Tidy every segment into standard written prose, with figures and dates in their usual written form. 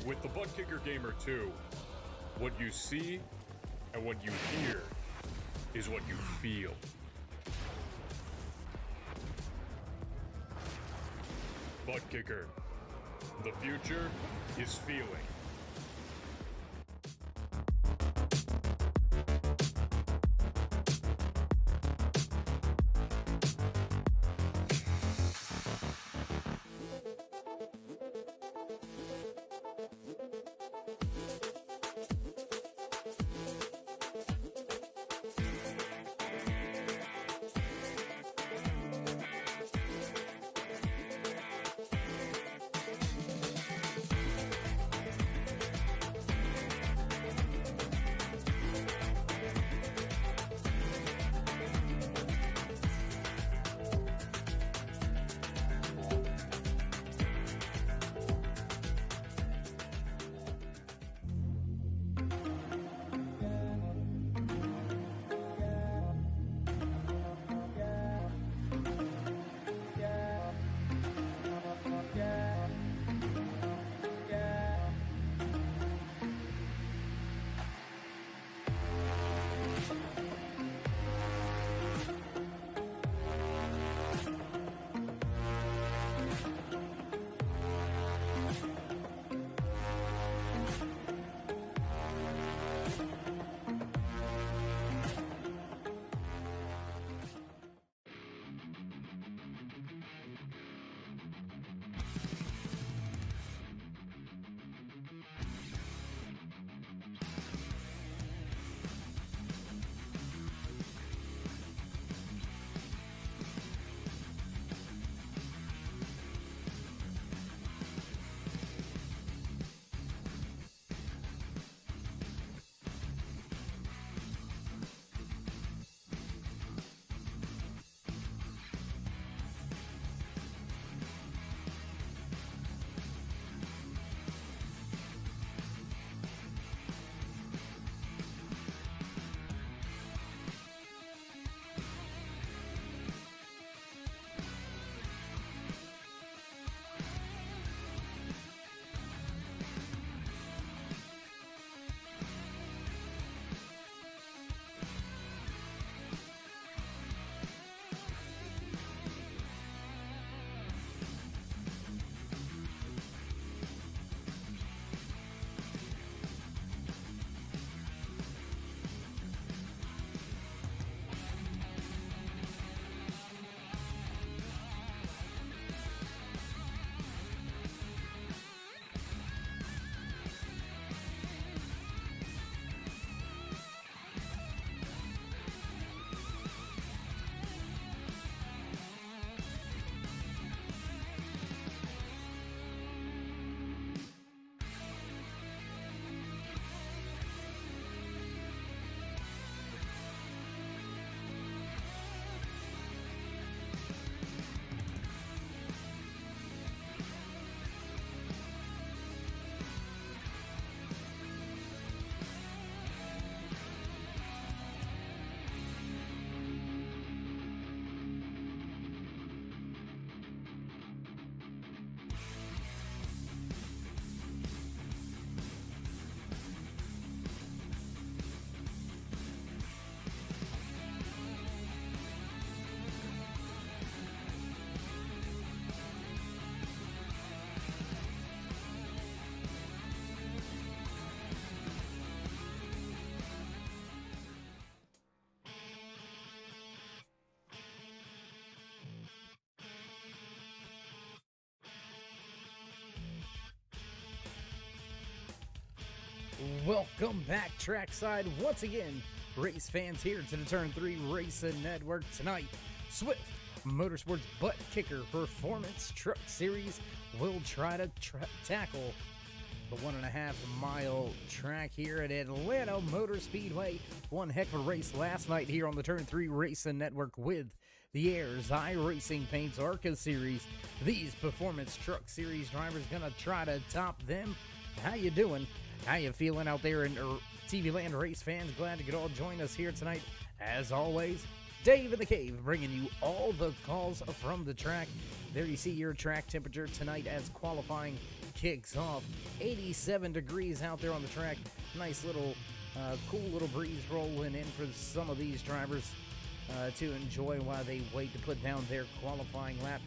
With the Butt Kicker Gamer 2, what you see and what you hear is what you feel. Butt Kicker. The future is feeling. Welcome back trackside once again. Race fans here to the Turn 3 Racing Network tonight. Swift Motorsports Butt Kicker Performance Truck Series will try to tackle the 1.5 mile track here at Atlanta Motor Speedway. One heck of a race last night here on the Turn 3 Racing Network with the Ayers iRacing Paints ARCA Series. These Performance Truck Series drivers gonna try to top them. How you doing? How you feeling out there in TV Land race fans? Glad you could all join us here tonight. As always, Dave in the Cave bringing you all the calls from the track. There you see your track temperature tonight as qualifying kicks off. 87 degrees out there on the track. Nice little, cool little breeze rolling in for some of these drivers to enjoy while they wait to put down their qualifying lap.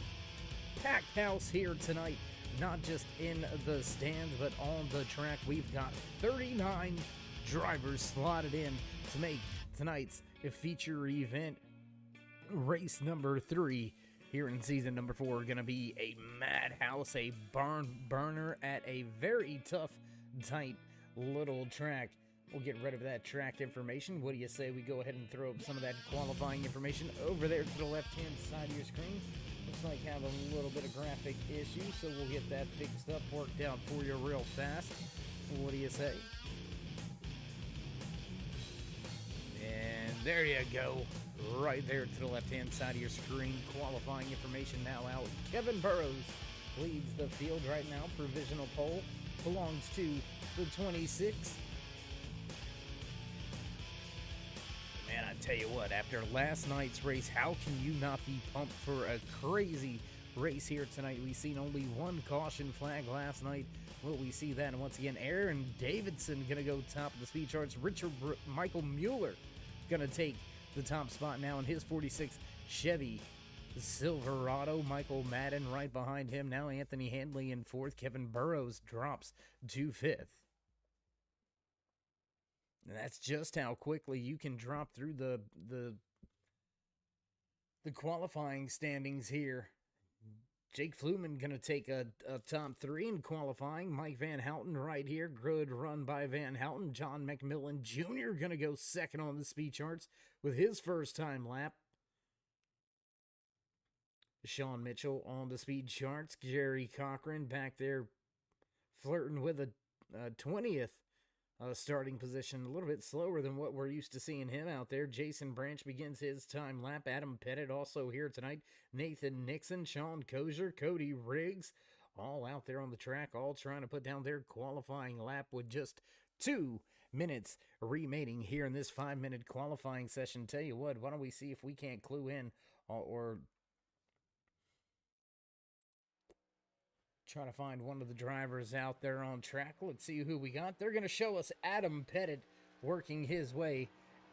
Packed house here tonight, not just in the stands, but on the track. We've got 39 drivers slotted in to make tonight's feature event. Race number 3 here in season number 4 going to be a madhouse, a barn burner at a very tough, tight little track. We'll get rid of that track information. What do you say we go ahead and throw up some of that qualifying information over there to the left-hand side of your screen? Looks like have a little bit of graphic issue, so we'll get that fixed up, worked out for you real fast. What do you say? And there you go. Right there to the left-hand side of your screen. Qualifying information now out. Kevin Burrows leads the field right now. Provisional pole belongs to the 26. Man, I tell you what, after last night's race, how can you not be pumped for a crazy race here tonight? We've seen only one caution flag last night. Will we see that? And once again, Aaron Davidson going to go top of the speed charts. Michael Mueller going to take the top spot now in his 46 Chevy Silverado. Michael Madden right behind him. Now Anthony Handley in 4th. Kevin Burrows drops to 5th. And that's just how quickly you can drop through the qualifying standings here. Jake Fluman going to take a top 3 in qualifying. Mike Van Houten right here. Good run by Van Houten. John McMillan Jr. going to go second on the speed charts with his first time lap. Sean Mitchell on the speed charts. Jerry Cochran back there flirting with a 20th starting position. A little bit slower than what we're used to seeing him out there. Jason Branch begins his time lap. Adam Pettit also here tonight. Nathan Nixon, Sean Kozier, Cody Riggs, all out there on the track, all trying to put down their qualifying lap with just 2 minutes remaining here in this 5-minute qualifying session. Tell you what, why don't we see if we can't clue in or try to find one of the drivers out there on track. Let's see who we got. They're going to show us Adam Pettit working his way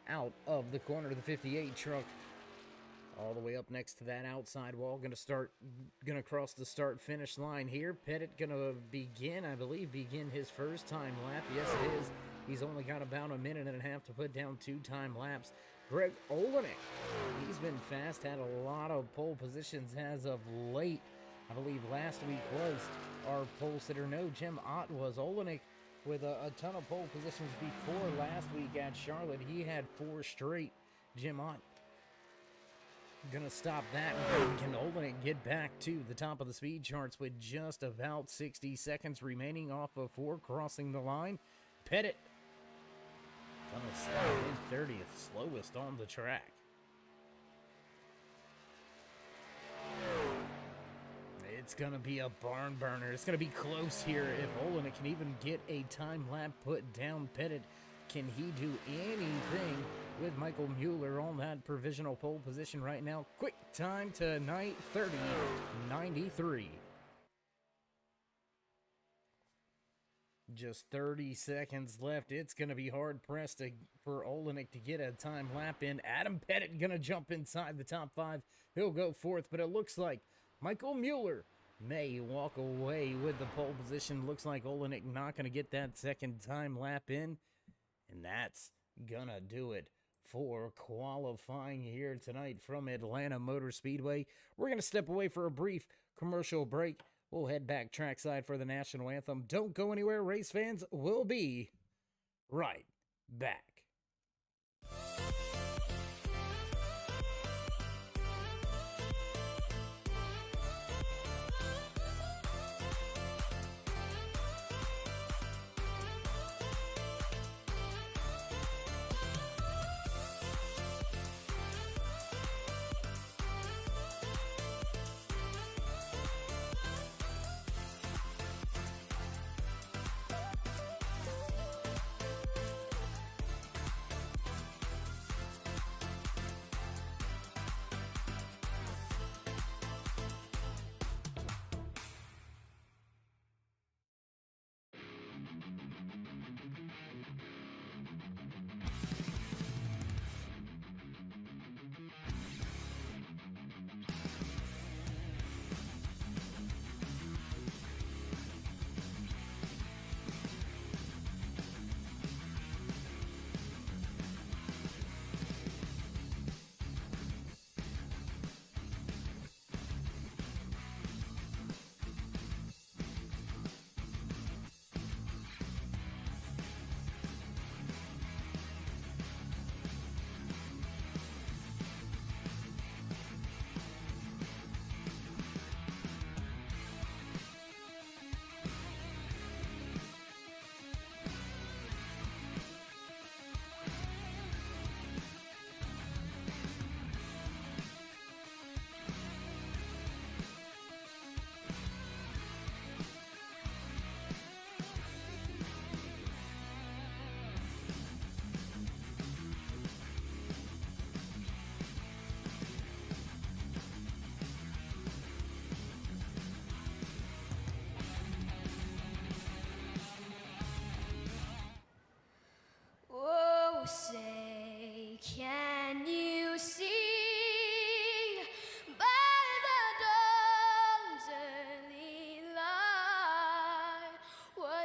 out of the corner of the 58 truck. All the way up next to that outside wall. Going to cross the start-finish line here. Pettit going to begin his first time lap. Yes, it is. He's only got about a minute and a half to put down 2 time laps. Greg Olenek, he's been fast, had a lot of pole positions as of late. I believe last week was our pole sitter. No, Jim Ott was. Olenek with a ton of pole positions before last week at Charlotte. He had 4 straight. Jim Ott gonna stop that. Can Olenek get back to the top of the speed charts with just about 60 seconds remaining off of 4, crossing the line? Pettit gonna slide in 30th, slowest on the track. It's going to be a barn burner. It's going to be close here if Olenek can even get a time lap put down. Pettit, can he do anything with Michael Mueller on that provisional pole position right now? Quick time tonight, 30:93. Just 30 seconds left. It's going to be hard-pressed for Olenek to get a time lap in. Adam Pettit going to jump inside the top 5. He'll go 4th, but it looks like Michael Mueller may walk away with the pole position. Looks like Olenek not going to get that second time lap in. And that's going to do it for qualifying here tonight from Atlanta Motor Speedway. We're going to step away for a brief commercial break. We'll head back trackside for the national anthem. Don't go anywhere, race fans. We'll be right back.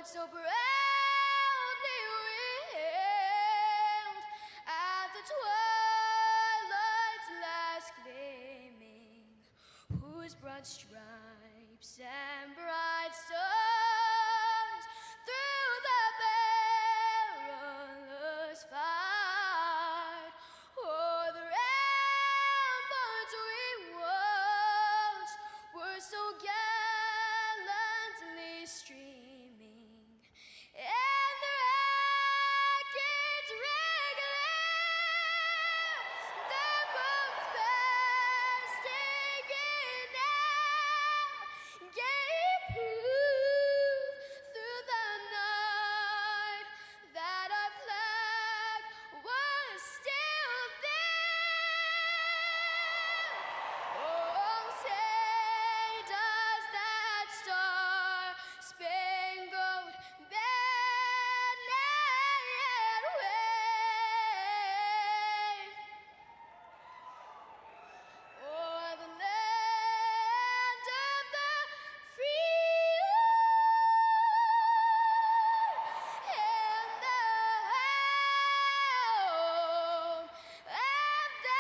it so proudly wailed at the twilight's last gleaming, whose broad stripes and bright stars through the perilous fight o'er the ramparts we watched were so gallantly streaming, and the rackets regular, the boats bursting in out, gave proof through the night that our flag was still there. Oh, say does that star-spangled banner yet wave o'er the land of the free and the home of the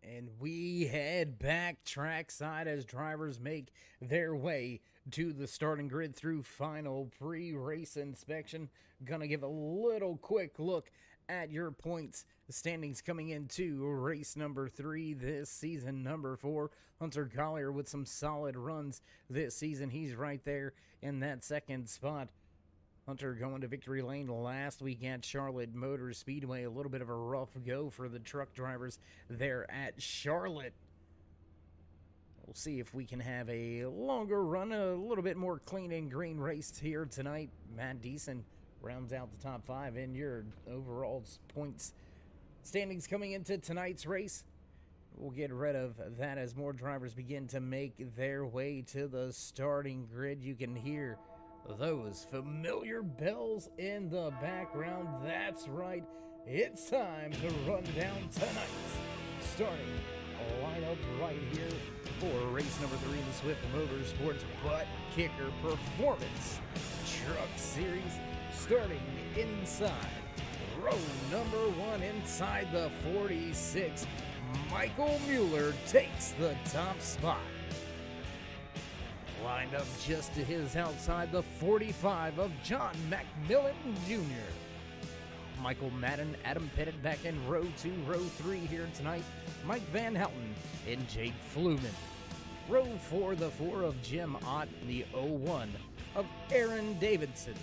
And we head back trackside as drivers make their way to the starting grid through final pre-race inspection. Gonna give a little quick look at your points standings coming into race number 3 this season. Number 4, Hunter Collier with some solid runs this season. He's right there in that second spot. Hunter going to victory lane last week at Charlotte Motor Speedway. A little bit of a rough go for the truck drivers there at Charlotte. We'll see if we can have a longer run, a little bit more clean and green race here tonight. Matt Deason rounds out the top 5 in your overall points standings coming into tonight's race. We'll get rid of that as more drivers begin to make their way to the starting grid. You can hear those familiar bells in the background. That's right, it's time to run down tonight's starting lineup right here for race number 3 in the Swift Motorsports Butt Kicker Performance Truck Series. Starting inside row number 1, inside the 46, Michael Mueller takes the top spot. Lined up just to his outside, the 45 of John McMillan Jr. Michael Madden, Adam Pettit back in row 2, row 3 here tonight. Mike Van Houten and Jake Fluman. Row 4, the 4 of Jim Ott, the 01 of Aaron Davidson.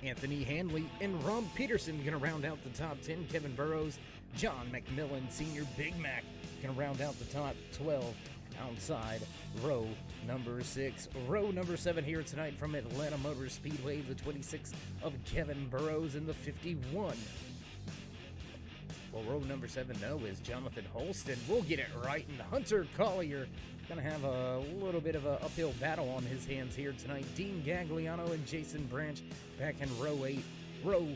Anthony Hanley and Ron Peterson gonna round out the top 10. Kevin Burrows, John McMillan Sr., Big Mac gonna round out the top 12. Outside row number 6. Row number 7 here tonight from Atlanta Motor Speedway, the 26 of Kevin Burrows and the 51. Well, row number 7, no, is Jonathan Holston. We'll get it right, and Hunter Collier gonna have a little bit of an uphill battle on his hands here tonight. Dean Gagliano and Jason Branch back in row 8. Row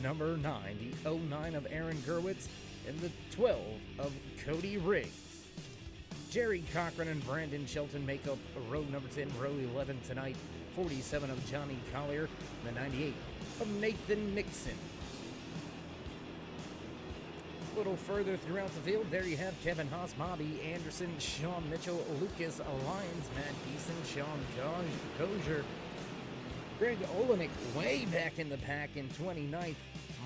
number 9, the 09 of Aaron Gerwitz and the 12 of Cody Riggs. Jerry Cochran and Brandon Shelton make up row number 10, row 11 tonight. 47 of Johnny Collier, and the 98 of Nathan Nixon. A little further throughout the field, there you have Kevin Haas, Bobby Anderson, Sean Mitchell, Lucas Lyons, Matt Beeson, Sean Kozier, Greg Olenek way back in the pack in 29th.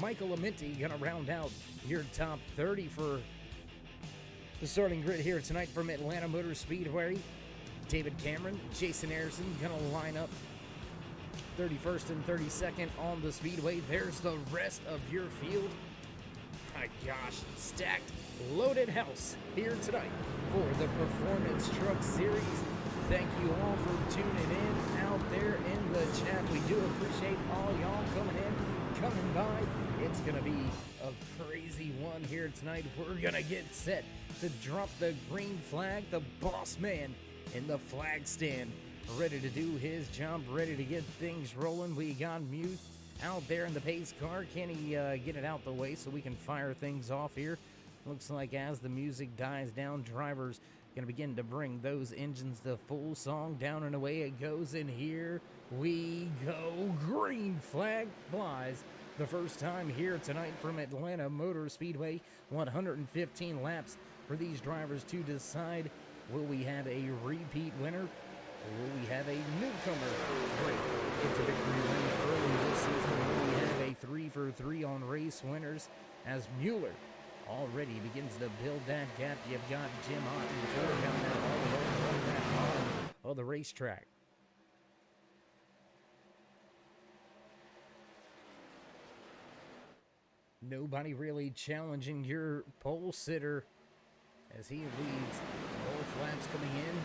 Michael Amenti gonna round out your top 30 for the starting grid here tonight from Atlanta Motor Speedway. David Cameron, Jason Harrison gonna line up 31st and 32nd on the speedway. There's the rest of your field. My gosh, stacked, loaded house here tonight for the Performance Truck Series. Thank you all for tuning in out there in the chat. We do appreciate all y'all coming in, coming by. It's gonna be a crazy one here tonight. We're gonna get set to drop the green flag, the boss man in the flag stand ready to do his job, ready to get things rolling. We got Mute out there in the pace car. Can he get it out the way so we can fire things off here? Looks like as the music dies down, drivers going to begin to bring those engines to full song. Down and away it goes, and here we go. Green flag flies. The first time here tonight from Atlanta Motor Speedway. 115 laps for these drivers to decide. Will we have a repeat winner? Or will we have a newcomer break into victory lane early this season? Will we have a 3 for 3 on race winners as Mueller already begins to build that gap? You've got Jim Otten Ford down there all the way on that bottom of the racetrack. Nobody really challenging your pole sitter as he leads both laps coming in.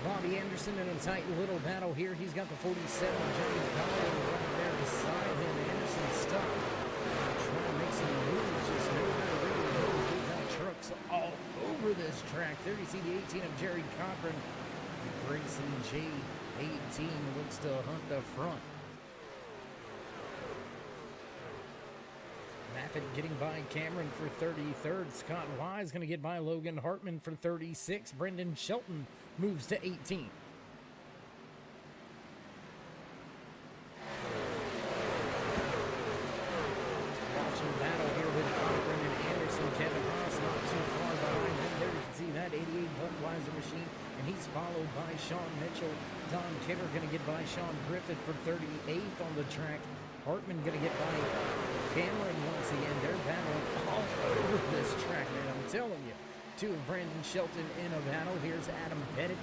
Bobby Anderson in a tight little battle here. He's got the 47, Johnny Powell right there beside him. Anderson stuck. Trying to make some moves, just nowhere really goes. We've got trucks all over this track. There you see the 18 of Jerry Cochran. Grayson J18 looks to hunt the front. Maffitt getting by Cameron for 33rd. Scott Wise going to get by Logan Hartman for 36. Brendan Shelton moves to 18. Watching battle here with Cochran and Anderson. Kevin Haas not too far behind him. There you can see that 88 Budweiser machine, and he's followed by Sean Mitchell. Don Kidder going to get by Sean Griffith for 38th on the track. Hartman going to get by Cameron once again. They're battling all over this track, man. I'm telling you. Two of Brandon Shelton in a battle. Here's Adam Pettit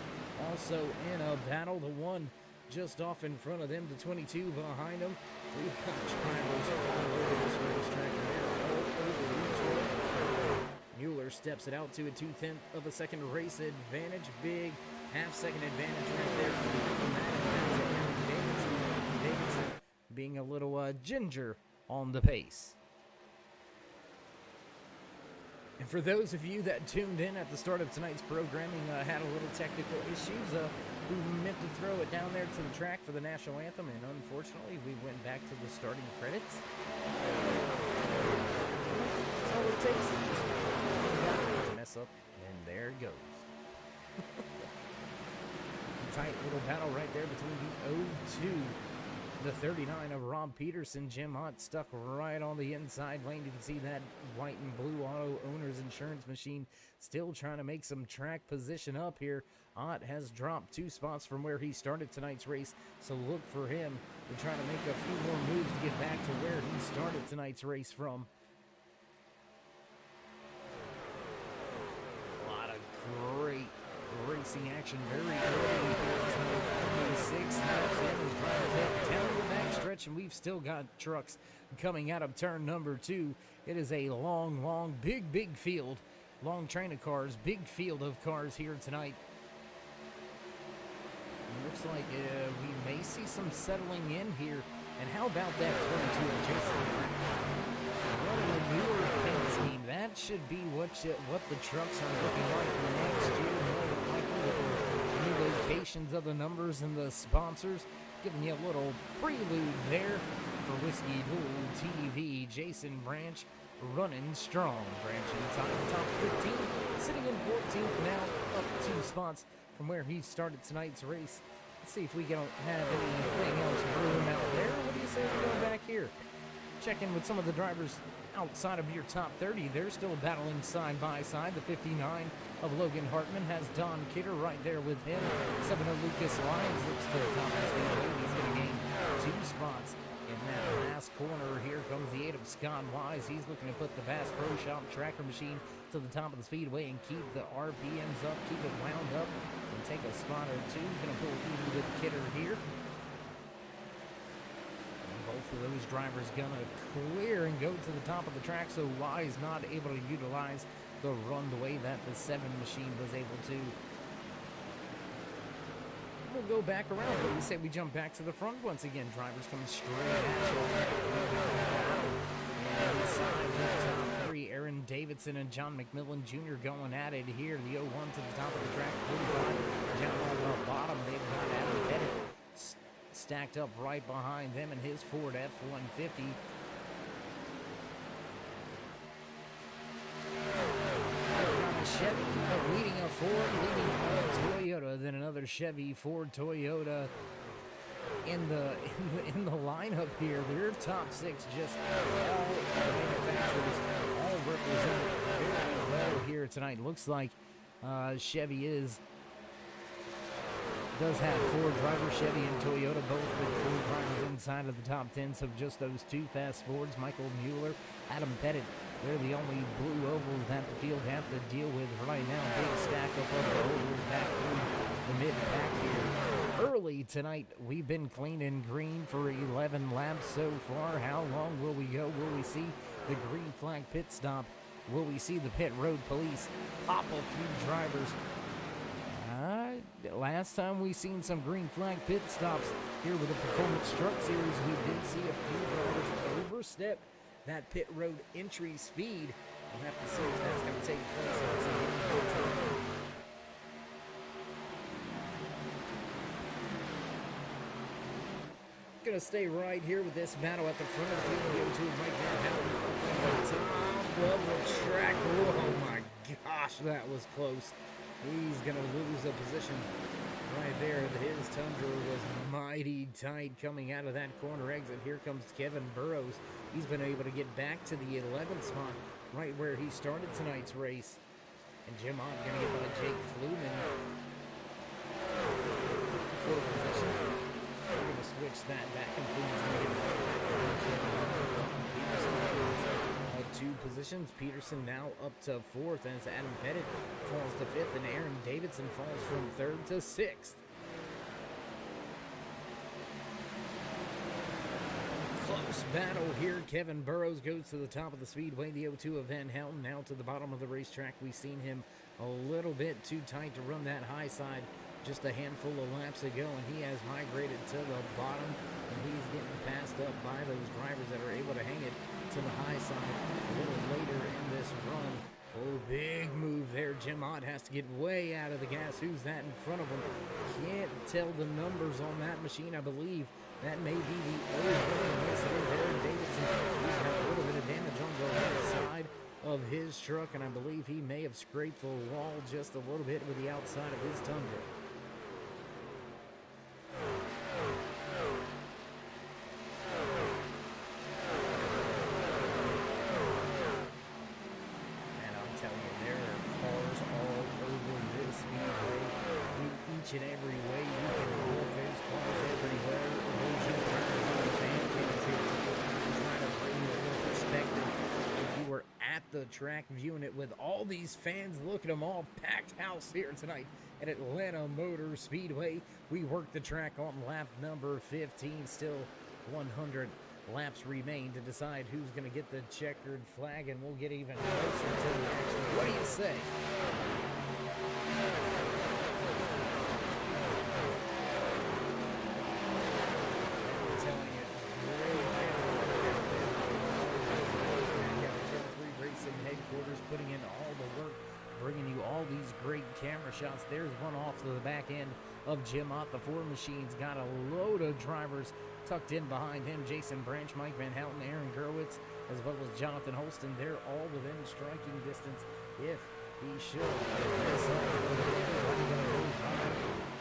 also in a battle. The one just off in front of them, the 22 behind them. We've got drivers all over this racetrack, and they're all over each other. Mueller steps it out to a 2/10 of a second race advantage. Big half-second advantage right there from Davidson being a little ginger on the pace. And for those of you that tuned in at the start of tonight's programming, had a little technical issues, we meant to throw it down there to the track for the national anthem, and unfortunately we went back to the starting credits. That's all it takes to mess up, and there it goes. Tight little battle right there between the 02, the 39 of Rob Peterson. Jim Ott stuck right on the inside lane. You can see that white and blue auto owner's insurance machine still trying to make some track position up here. Ott has dropped 2 spots from where he started tonight's race, so look for him to try to make a few more moves to get back to where he started tonight's race from. A lot of great racing action very early. 26 laps in, the driver's head down the back stretch, and we've still got trucks coming out of turn number 2. It is a long, big field, long train of cars, big field of cars here tonight. It looks like we may see some settling in here. And how about that 22 of Jason? Running a newer paint scheme. That should be what the trucks are looking like next year. More likely with the new locations of the numbers and the sponsors. Giving you a little prelude there for Whiskey Duel TV. Jason Branch running strong. Branch inside the top 15. Sitting in 14th now, up 2 spots from where he started tonight's race. Let's see if we don't have anything else brewing out there. What do you say we go back here? Check in with some of the drivers outside of your top 30. They're still battling side by side. The 59 of Logan Hartman has Don Kidder right there with him. 7 of Lucas Lyons looks to the top of the speed. He's going to gain 2 spots in that last corner. Here comes the 8 of Scott Wise. He's looking to put the Bass Pro Shop tracker machine to the top of the speedway and keep the RPMs up, keep it wound up, and take a spot or 2. Going to pull even with Kidder here. And both of those drivers going to clear and go to the top of the track, so Wise not able to utilize the run the way that the 7 machine was able to. We'll go back around. What do you say we jump back to the front once again? Drivers coming straight at you. And inside the top 3, Aaron Aaron Davidson and John McMillan Jr. going at it here. The 0-1 to the top of the track. 45 down on the bottom. They've got Adam Pettit stacked up right behind them in his Ford F-150. A Chevy leading a Ford, leading a Toyota, then another Chevy, Ford, Toyota in the lineup here. Their top six just all manufacturers, all represent very well here tonight. Looks like Chevy does have Ford drivers, Chevy and Toyota, both with Ford drivers inside of the top 10. So just those two fast Fords, Michael Mueller, Adam Pettit, they're the only blue ovals that the field have to deal with right now. Big stack up of the ovals back through the mid-pack here. Early tonight, we've been clean and green for 11 laps so far. How long will we go? Will we see the green flag pit stop? Will we see the pit road police pop a few drivers? Last time we seen some green flag pit stops here with the Performance Truck Series, we did see a few drivers overstep that pit road entry speed. We'll have to see if that's going to take place. Going to stay right here with this battle at the front of the field. Go to right now. Up on the top of the track. Oh my gosh, that was close. He's going to lose a position right there. His Tundra was mighty tight coming out of that corner exit. Here comes Kevin Burrows. He's been able to get back to the 11th spot, right where he started tonight's race. And Jim Ott going to get by Jake Fluman for position. We're going to switch that back, and Fluman's going to get two positions. Peterson now up to 4th as Adam Pettit falls to 5th and Aaron Davidson falls from 3rd to 6th. Close battle here. Kevin Burrows goes to the top of the speedway. The 0-2 of Van Houten now to the bottom of the racetrack. We've seen him a little bit too tight to run that high side just a handful of laps ago, and he has migrated to the bottom, and he's getting passed up by those drivers that are able to hang it to the high side a little later in this run. Oh, big move there. Jim Ott has to get way out of the gas. Who's that in front of him? Can't tell the numbers on that machine. I believe that may be the old one. Yes, it is Aaron Davidson. He's got a little bit of damage on the right side of his truck, and I believe he may have scraped the wall just a little bit with the outside of his Tundra. Each and every way you can look, there's cars everywhere. Trying to bring you a little perspective. If you were at the track viewing it with all these fans, look at them all, packed house here tonight at Atlanta Motor Speedway. We worked the track on lap number 15. Still 100 laps remain to decide who's going to get the checkered flag, and we'll get even closer to the action. What do you say? Putting in all the work, bringing you all these great camera shots. There's one off to the back end of Jim Ott. The Ford machine's got a load of drivers tucked in behind him. Jason Branch, Mike Van Houten, Aaron Gerwitz, as well as Jonathan Holston. They're all within striking distance if he should.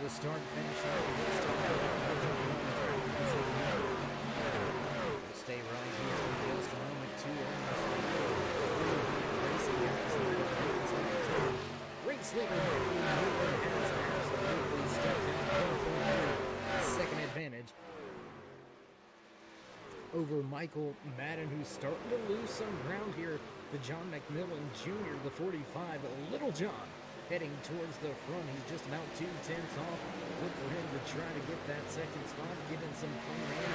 The start finish line. Stay right here for just a moment. Race leader has absolutely stepped in. Second advantage over Michael Madden, who's starting to lose some ground here. The John McMillan Jr., the 45, Little John, heading towards the front. He's just about 2 tenths off. Look for him to try to get that second spot, getting some clean air.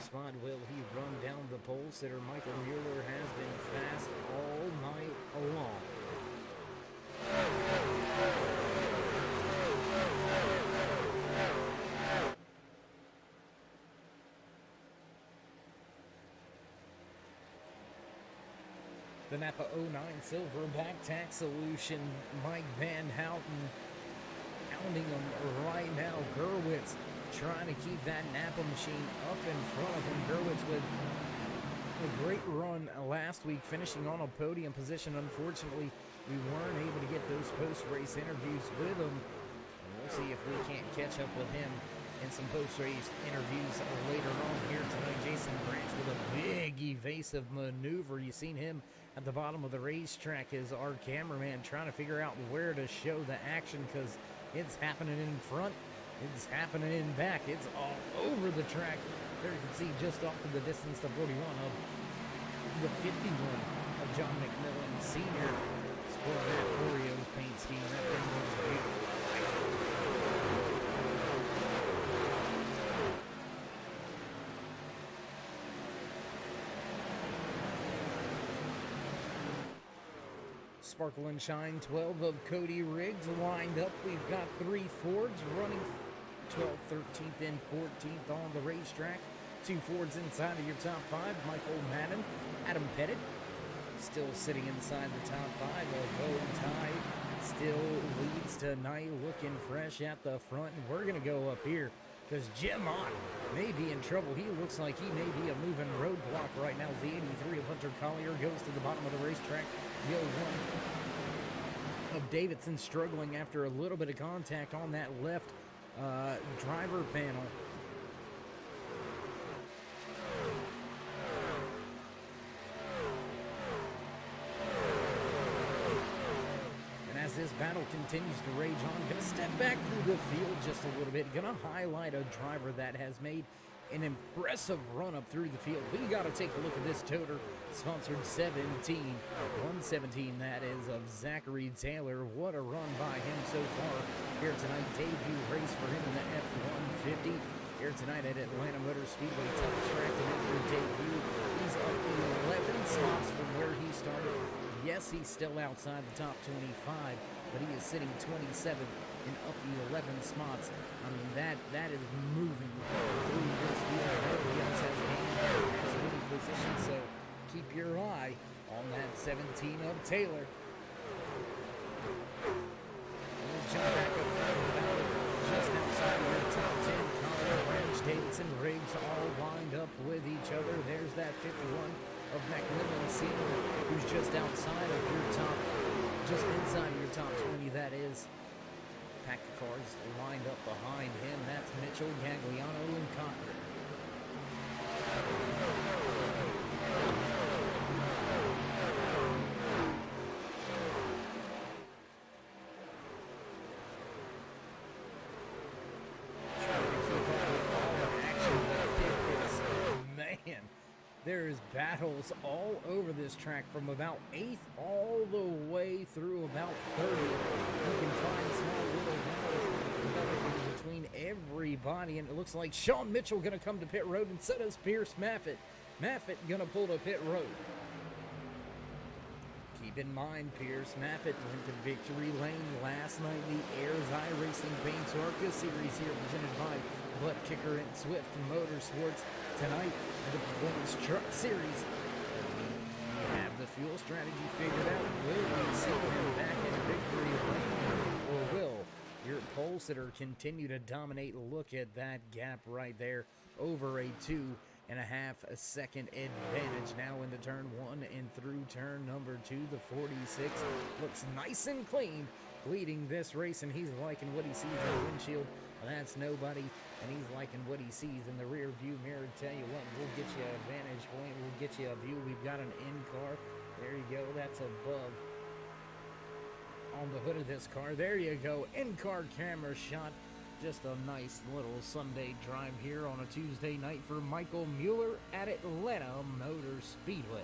Spot, will he run down the pole sitter? Michael Mueller has been fast all night long. The Napa 09 Silver back tack solution. Mike Van Houten pounding them right now. Gerwitz trying to keep that Napa machine up in front of him. Gerwitz with a great run last week, finishing on a podium position. Unfortunately, we weren't able to get those post-race interviews with him. And we'll see if we can't catch up with him in some post-race interviews later on here tonight. Jason Branch with a big evasive maneuver. You've seen him at the bottom of the racetrack as our cameraman trying to figure out where to show the action, because it's happening in front, it's happening in back, it's all over the track. There you can see just off in the distance the 41 of the 51 of John McMillan Sr. sporting that Oreo paint scheme. That thing looks beautiful. Sparkle and Shine 12 of Cody Riggs lined up. We've got 3 Fords running 12th, 13th, and 14th on the racetrack. 2 Fords inside of your top 5. Michael Madden, Adam Pettit still sitting inside the top 5. A bow tie still leads tonight, looking fresh at the front. And we're going to go up here because Jim Ott may be in trouble. He looks like he may be a moving roadblock right now. The 83 of Hunter Collier goes to the bottom of the racetrack. The 01 of Davidson struggling after a little bit of contact on that left driver panel. And as this battle continues to rage on, gonna step back through the field just a little bit, gonna highlight a driver that has made an impressive run up through the field. We got to take a look at this toter, sponsored 117, that is, of Zachary Taylor. What a run by him so far here tonight. Debut race for him in the F-150 here tonight at Atlanta Motor Speedway. Tough track to make their debut. He's up 11 spots from where he started. Yes, he's still outside the top 25, but he is sitting 27th and up the 11 spots. I mean, that is moving through this field. Nobody else has winning position, so keep your eye on that 17 of Taylor. We'll jump back up front, just outside of your top 10. Collier, Branch, Davidson, Riggs all lined up with each other. There's that 51 of McMillan Sr., who's just outside of your top, just inside of your top 20, that is. Pack of cars lined up behind him. That's Mitchell, Gagliano, and Cochran. Trying to keep up with all the action that is. Man, there's battles all over this track from about 8th all the way through about 30th. You can find small little battles between everybody, and it looks like Sean Mitchell going to come to pit road, and so does Pierce Maffett. Maffett going to pull to pit road. Keep in mind, Pierce Maffett went to victory lane last night. The Airs iRacing Paint Arca Series here presented by BUTTKICKER and Swift Motorsports. Tonight, the Performance Truck Series. We have the fuel strategy figured out. Will we see him back in victory lane, or will your pole sitter continue to dominate? Look at that gap right there, over a 2.5 second advantage now into turn 1 and through turn number 2. The 46 looks nice and clean, leading this race, and he's liking what he sees in the windshield. Well, that's nobody, and he's liking what he sees in the rear view mirror. Tell you what, we'll get you a vantage point, we'll get you a view. We've got an in-car. There you go, that's above on the hood of this car. There you go, in-car camera shot. Just a nice little Sunday drive here on a Tuesday night for Michael Mueller at Atlanta Motor Speedway.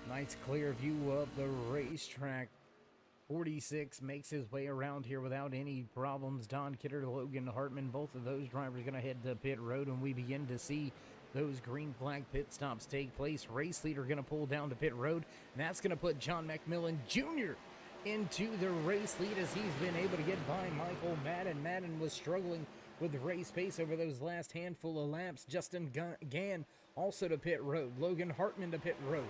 Nice clear view of the racetrack. 46 makes his way around here without any problems. Don Kidder, Logan Hartman, both of those drivers going to head to pit road, and we begin to see those green flag pit stops take place. Race leader going to pull down to pit road, and that's going to put John McMillan Jr. into the race lead as he's been able to get by Michael Madden. Madden was struggling with race pace over those last handful of laps. Justin Gann also to pit road. Logan Hartman to pit road.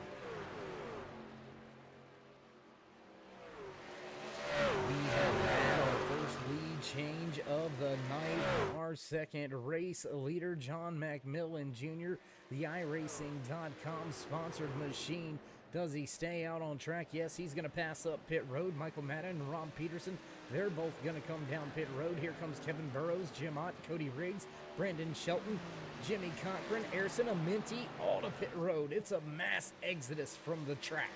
We have had our first lead change of the night. Our second race leader, John McMillan Jr., the iRacing.com sponsored machine. Does he stay out on track? Yes, he's going to pass up pit road. Michael Madden and Rob Peterson, they're both going to come down pit road. Here comes Kevin Burrows, Jim Ott, Cody Riggs, Brandon Shelton, Jimmy Cochran, Ayrton Amenti, all to pit road. It's a mass exodus from the track.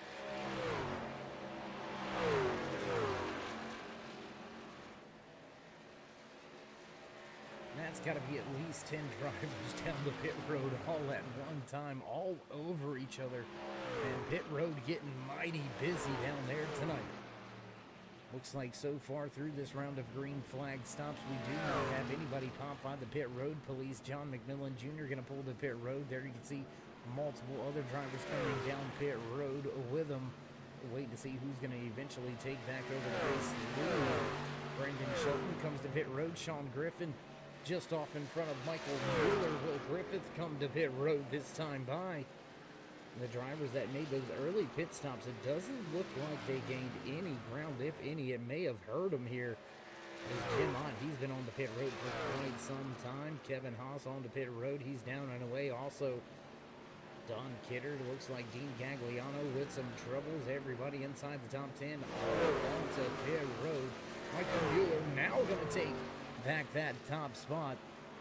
That's got to be at least 10 drivers down the pit road all at one time, all over each other. And pit road getting mighty busy down there tonight. Looks like so far through this round of green flag stops, we do not have anybody pop by the pit road police. John McMillan Jr. going to pull the pit road. There you can see multiple other drivers coming down pit road with them. Wait to see who's going to eventually take back over the race. Brandon Shelton comes to pit road. Sean Griffin just off in front of Michael Mueller. Will Griffith come to pit road this time by? The drivers that made those early pit stops, it doesn't look like they gained any ground. If any, it may have hurt them here. There's Jim Ott. He's been on the pit road for quite some time. Kevin Haas on the pit road. He's down and away. Also, Don Kidder. Looks like Dean Gagliano with some troubles. Everybody inside the top 10 all onto pit road. Michael Mueller now going to take back that top spot.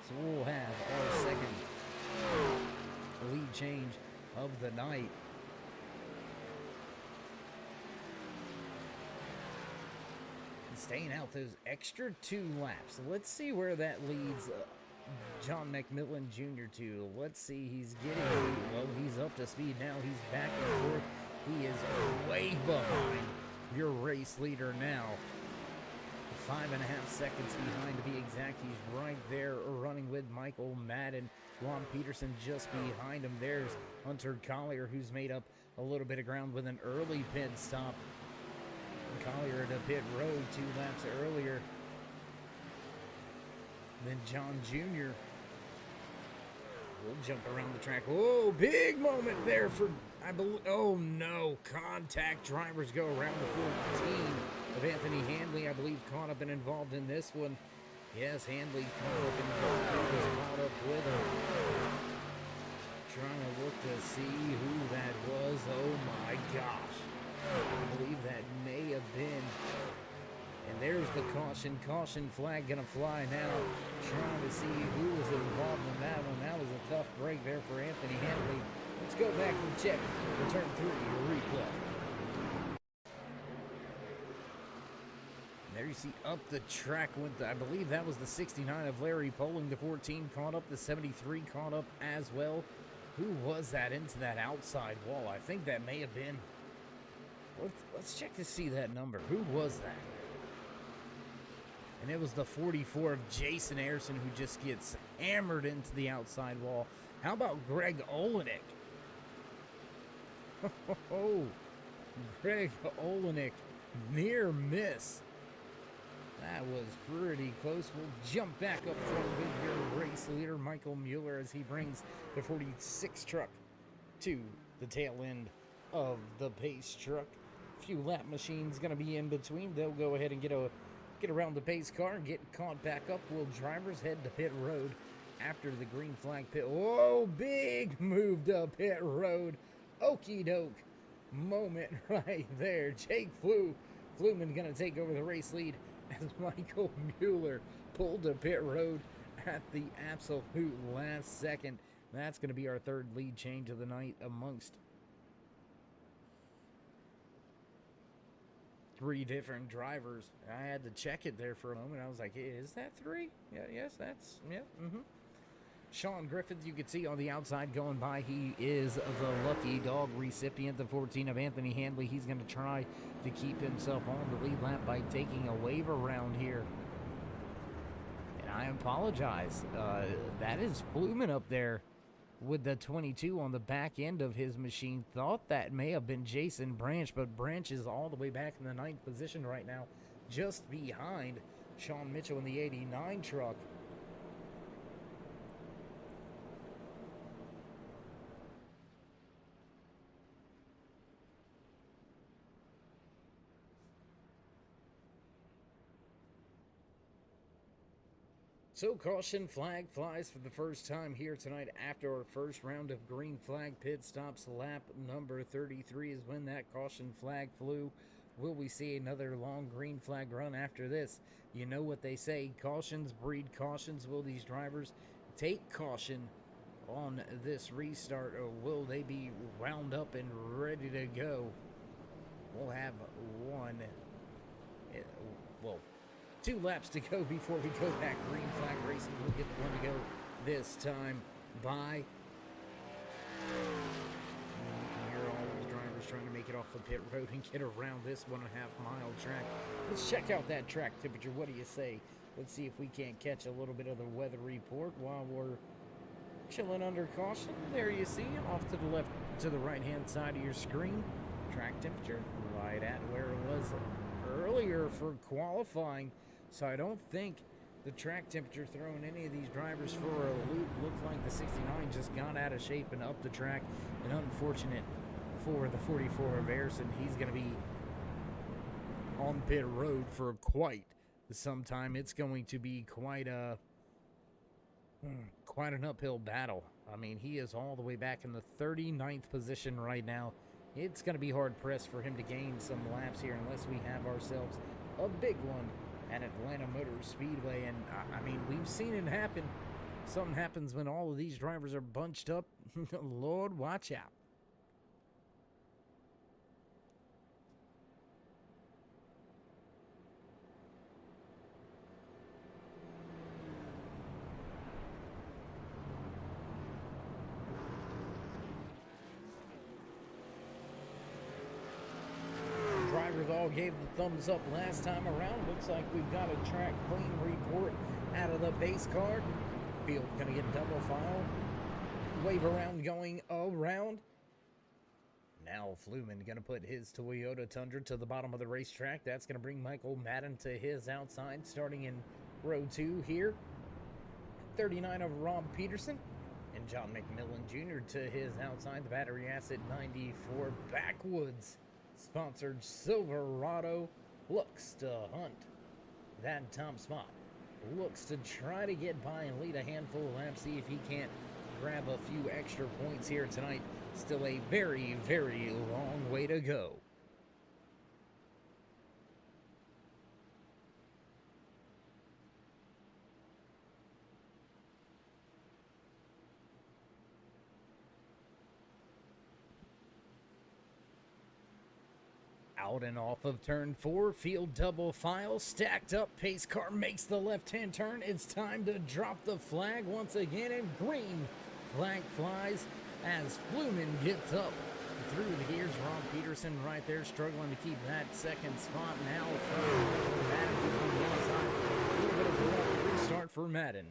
So we'll have our second lead change of the night. And staying out those extra 2 laps. Let's see where that leads John McMillan Jr. to. Let's see, he's getting, well, he's up to speed now. He's back and forth. He is way behind your race leader now. 5.5 seconds behind to be exact. He's right there running with Michael Madden. Ron Peterson just behind him. There's Hunter Collier, who's made up a little bit of ground with an early pit stop. Collier to pit road 2 laps earlier than John Jr. We'll jump around the track. Oh, big moment there for, I believe, oh no, contact. Drivers go around the 14 of Anthony Handley, I believe, caught up and involved in this one. Yes, Handley caught up and involved. He was caught up with him. Trying to look to see who that was. Oh my gosh. I believe that may have been. And there's the caution. Caution flag gonna fly now. Trying to see who was involved in that one. That was a tough break there for Anthony Handley. Let's go back and check return 3, your replay. There you see up the track with, I believe that was the 69 of Larry Poling. The 14 caught up. The 73 caught up as well. Who was that into that outside wall? I think that may have been. Let's check to see that number. Who was that? And it was the 44 of Jason Ayrton who just gets hammered into the outside wall. How about Greg Olenek? Oh, Greg Olenek, near miss. That was pretty close. We'll jump back up front with your race leader, Michael Mueller, as he brings the 46 truck to the tail end of the pace truck. A few lap machines going to be in between. They'll go ahead and get around the pace car and get caught back up. Will drivers head to pit road after the green flag pit? Oh, big move to pit road. Okie doke moment right there. Jake Fluman going to take over the race lead as Michael Mueller pulled to pit road at the absolute last second. That's going to be our third lead change of the night amongst 3 different drivers. I had to check it there for a moment. I was like, is that 3? Yeah, yes, that's, yeah, Sean Griffith, you can see on the outside going by. He is the lucky dog recipient, the 14 of Anthony Handley. He's going to try to keep himself on the lead lap by taking a wave around here. And I apologize. That is Fluman up there with the 22 on the back end of his machine. Thought that may have been Jason Branch, but Branch is all the way back in the 9th position right now, just behind Sean Mitchell in the 89 truck. So caution flag flies for the first time here tonight after our first round of green flag pit stops. Lap number 33 is when that caution flag flew. Will we see another long green flag run after this? You know what they say, cautions breed cautions. Will these drivers take caution on this restart, or will they be wound up and ready to go? We'll have two laps to go before we go back green flag racing. We'll get the one to go this time by. You can hear all the drivers trying to make it off the pit road and get around this 1.5 mile track. Let's check out that track temperature. What do you say? Let's see if we can't catch a little bit of the weather report while we're chilling under caution. There you see, off to the left, to the right-hand side of your screen. Track temperature right at where it was earlier for qualifying. So I don't think the track temperature throwing any of these drivers for a loop. Looked like the 69 just got out of shape and up the track. And unfortunate for the 44 of Harrison. He's going to be on pit road for quite some time. It's going to be quite an uphill battle. I mean, he is all the way back in the 39th position right now. It's going to be hard pressed for him to gain some laps here unless we have ourselves a big one at Atlanta Motor Speedway. And I mean, we've seen it happen. Something happens when all of these drivers are bunched up. Lord, watch out. Drivers all gave the thumbs up last time around. Looks like we've got a track clean report out of the base car. Field gonna get double file. Wave around going around. Now Fluman gonna put his Toyota Tundra to the bottom of the racetrack. That's gonna bring Michael Madden to his outside, starting in row 2 here. 39 of Rob Peterson and John McMillan Jr. to his outside. The battery acid 94 backwoods sponsored Silverado looks to hunt that top spot. Looks to try to get by and lead a handful of laps, see if he can't grab a few extra points here tonight. Still a very, very long way to go. Out and off of turn 4, field double file, stacked up, pace car makes the left-hand turn. It's time to drop the flag once again, and green flag flies as Fluman gets up through the gears. Ron Peterson right there struggling to keep that second spot. Now from Madden on the outside. A little bit of a rough restart for Madden.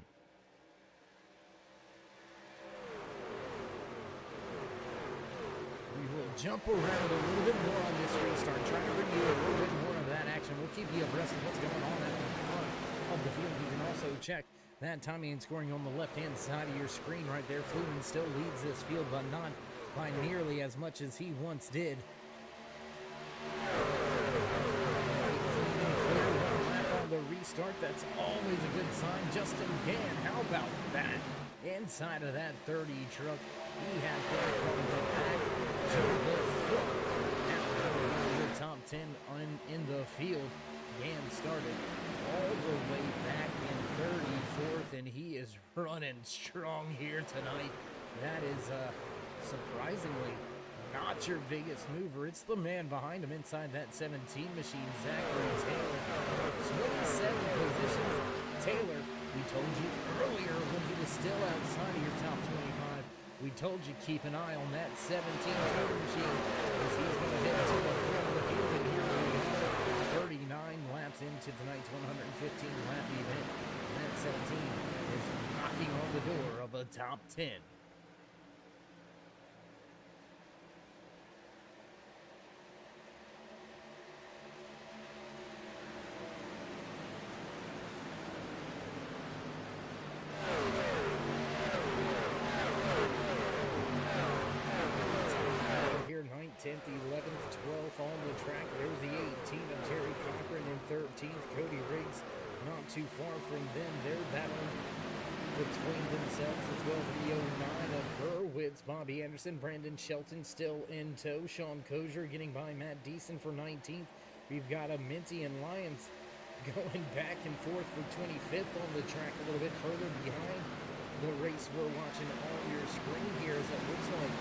We will jump around a little bit more on this restart, trying to bring you a little bit more of that action. We'll keep you abreast of what's going on at the front of the field. You can also check that timing and scoring on the left-hand side of your screen right there. Fluman still leads this field, but not by nearly as much as he once did. On the restart, that's always a good sign. Justin Gann, how about that? Inside of that 30 truck, he had that from the back to the front. Now the top 10 in the field. Gann started all the way back in 34th, and he is running strong here tonight. That is surprisingly not your biggest mover. It's the man behind him inside that 17 machine, Zachary Taylor. 27 positions. Taylor, we told you earlier when he was still outside of your top 25, we told you keep an eye on that 17 Taylor machine, because he's going to head to the front of the field. And here we go, 39 laps into tonight's 115 lap event. And that 17 is knocking on the door of a top 10. 10th, 11th, 12th on the track. There's the 18 of Terry Cochran in 13th. Cody Riggs not too far from them. They're battling between themselves. The 12 of the 09 of Hurwitz. Bobby Anderson, Brandon Shelton still in tow. Sean Kozier getting by Matt Deason for 19th. We've got a Minty and Lyons going back and forth for 25th on the track, a little bit further behind the race we're watching on your screen here, as it looks like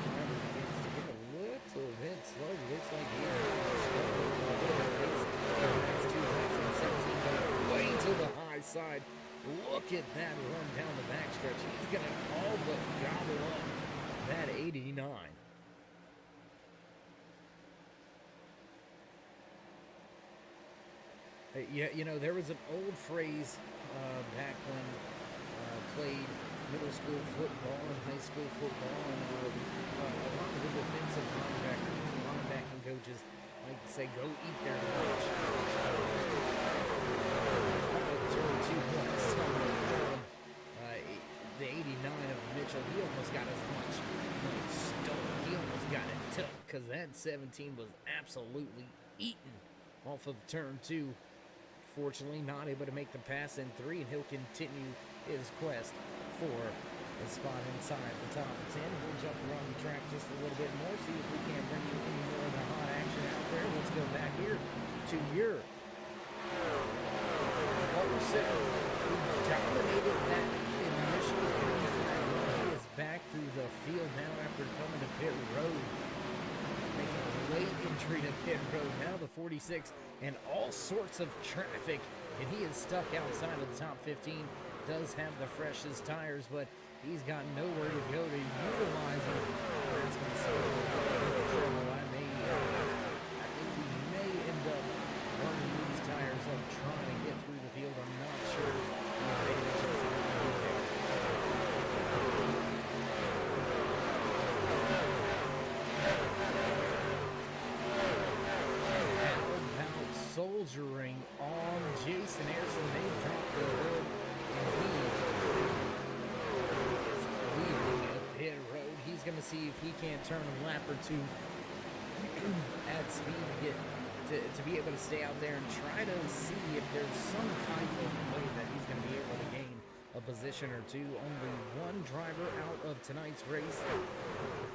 time begins to get a little bit slow. Looks like here the next two laps in 17 go way to the high side. Look at that run down the backstretch. He's going to all but gobble up that 89. Yeah, you know, there was an old phrase back when played middle school football and high school football, and a lot of the defensive linebacking coaches like to say, go eat their lunch. The 89 of Mitchell, he almost got his lunch stolen. He almost got it took, because that 17 was absolutely eaten off of turn 2. Fortunately, not able to make the pass in 3, and he'll continue his quest for a spot inside the top 10. We'll jump around the track just a little bit more, see if we can't bring you any more of the hot action out there. Let's go back here to your Olsen, who dominated that initial green flag. He is back through the field now after coming to pit road, making a late entry to pit road. Now the 46 and all sorts of traffic, and he is stuck outside of the top 15. Does have the freshest tires, but he's got nowhere to go to utilize them. That's going to slow trouble. I think we may end up running these tires up trying to get through the field. I'm not sure. Soldiering on Jason Harrison. They dropped the hood, and he is leaving a pit road. He's going to see if he can't turn a lap or two at speed to be able to stay out there and try to see if there's some kind of way that he's going to be able to gain a position or two. Only one driver out of tonight's race.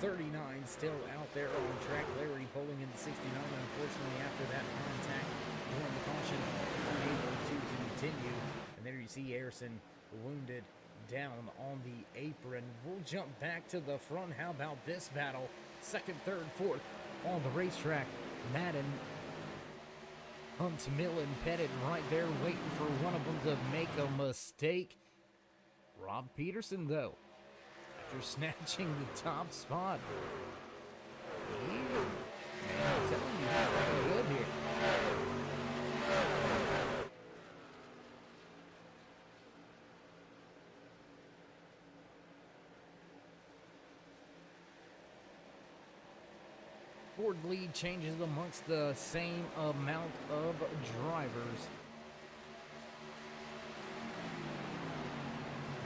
39 still out there on track. Larry pulling into 69. Unfortunately, after that contact, during the caution, unable to continue. And there you see Harrison wounded down on the apron. We'll jump back to the front. How about this battle? Second, third, fourth on the racetrack. Madden, Hunt, Millen, Pettit right there waiting for one of them to make a mistake. Rob Peterson, though, after snatching the top spot, I'm telling you, he's looking good here. Ford lead changes amongst the same amount of drivers.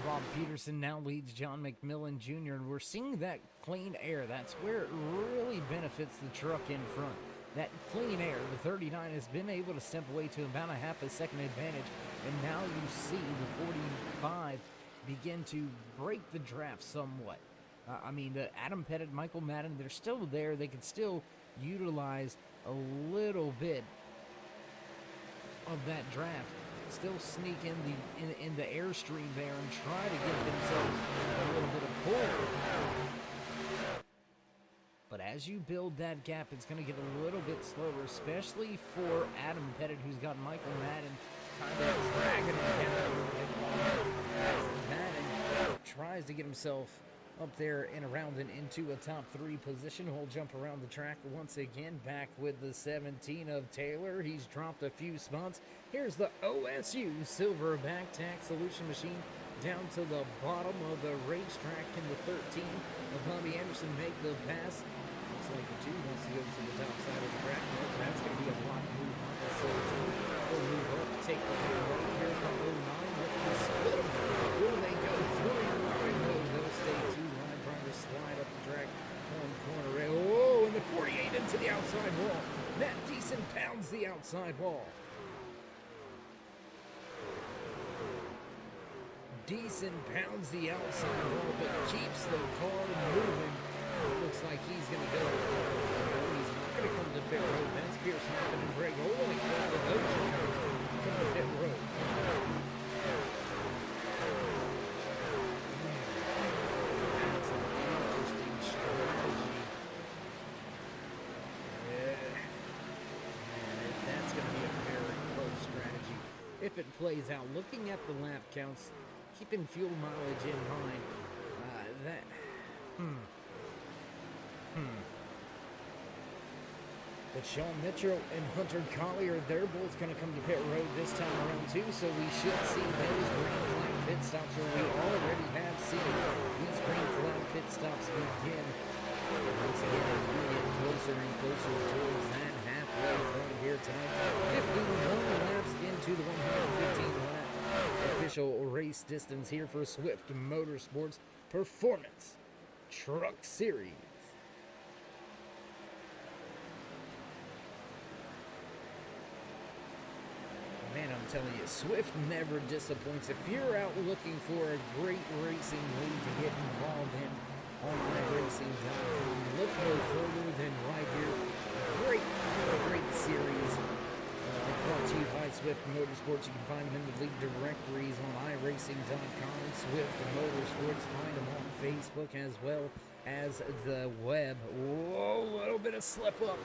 Rob Peterson now leads John McMillan Jr., and we're seeing that clean air. That's where it really benefits the truck in front. That clean air, the 39 has been able to step away to about a half a second advantage, and now you see the 45 begin to break the draft somewhat. I mean, the Adam Pettit, Michael Madden, they're still there. They can still utilize a little bit of that draft. Still sneak in the airstream there and try to give themselves a little bit of pull. But as you build that gap, it's going to get a little bit slower, especially for Adam Pettit, who's got Michael Madden kind of dragging him down. Madden tries to get himself up there and around and into a top 3 position. We'll jump around the track once again, back with the 17 of Taylor. He's dropped a few spots. Here's the OSU Silverback Tax Solution Machine down to the bottom of the racetrack in the 13 of Bobby Anderson make the pass. Looks like the 2 wants to go to the top side of the track. Well, that's going to be a block move on the 17. They'll move up, take the road. Here's the 09 with the split. Will they go through your line? No, they'll stay 2 line. Trying to slide up the track. One corner. Oh, and the pounds the outside wall. Deason pounds the outside wall, but keeps the car moving. It looks like he's going to go. No, he's not going to come to pit road. That's Pierce Hoffman and Greg Olin. Those are coming to pit road. That's an interesting strategy. That's going to be a very close strategy if it plays out. Looking at the lap counts, keeping fuel mileage in mind, But Sean Mitchell and Hunter Collier, they're both going to come to pit road this time around too, so we should see those green flag pit stops, or we already have seen these green flag pit stops begin. Once again, as we get closer and closer towards that halfway point here tonight, 51 laps into the 115 lap official race distance here for Swift Motorsports Performance Truck Series. Man, I'm telling you, Swift never disappoints. If you're out looking for a great racing league to get involved in on iRacing.com, look no further than right here. Great series. Brought to you by Swift Motorsports. You can find them in the league directories on iRacing.com. Swift Motorsports. Find them on Facebook as well as the web. Whoa, little bit of slip up.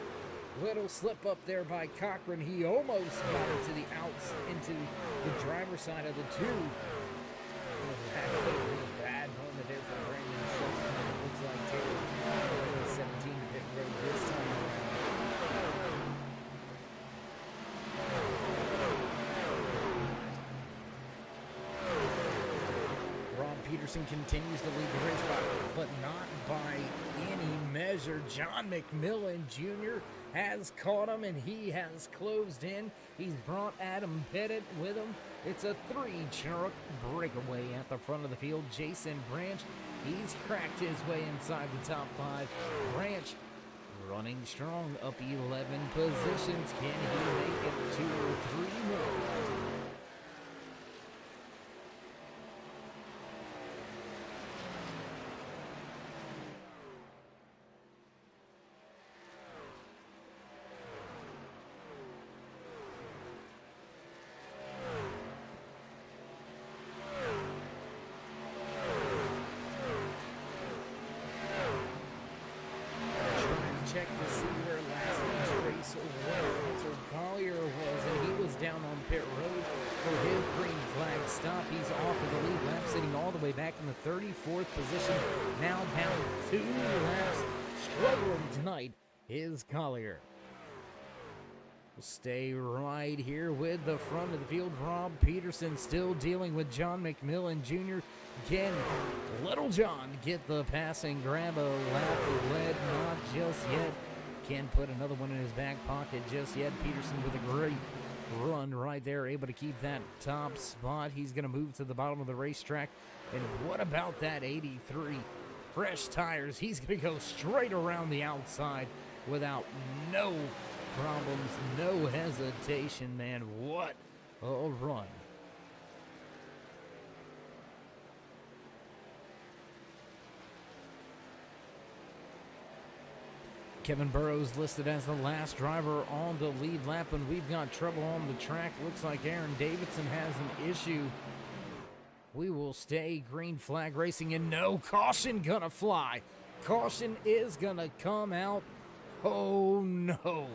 Little slip up there by Cochran. He almost got into the outs, into the driver's side of the two. That could have been a bad moment there for Brandon Schultz. It looks like Taylor 17 pit road this time around. Rob Peterson continues to lead the race, but not by any measure. John McMillan Jr. has caught him, and he has closed in. He's brought Adam Pettit with him. It's a three-truck breakaway at the front of the field. Jason Branch, he's cracked his way inside the top five. Branch running strong, up 11 positions. Can he make it 2 or 3 more? Check to see where last week's race Hunter Collier was, and he was down on pit road for his green flag stop. He's off of the lead lap, sitting all the way back in the 34th position. Now down 2 laps, struggling tonight is Collier. We'll stay right here with the front of the field. Rob Peterson still dealing with John McMillan Jr. Can Little John get the pass and grab a lap lead? Not just yet. Can't put another one in his back pocket just yet. Peterson with a great run right there, able to keep that top spot. He's going to move to the bottom of the racetrack. And what about that 83? Fresh tires. He's going to go straight around the outside without no problems, no hesitation, man. What a run. Kevin Burrows listed as the last driver on the lead lap, and we've got trouble on the track. Looks like Aaron Davidson has an issue. We will stay green flag racing, and no, caution gonna fly. Caution is gonna come out. Oh no.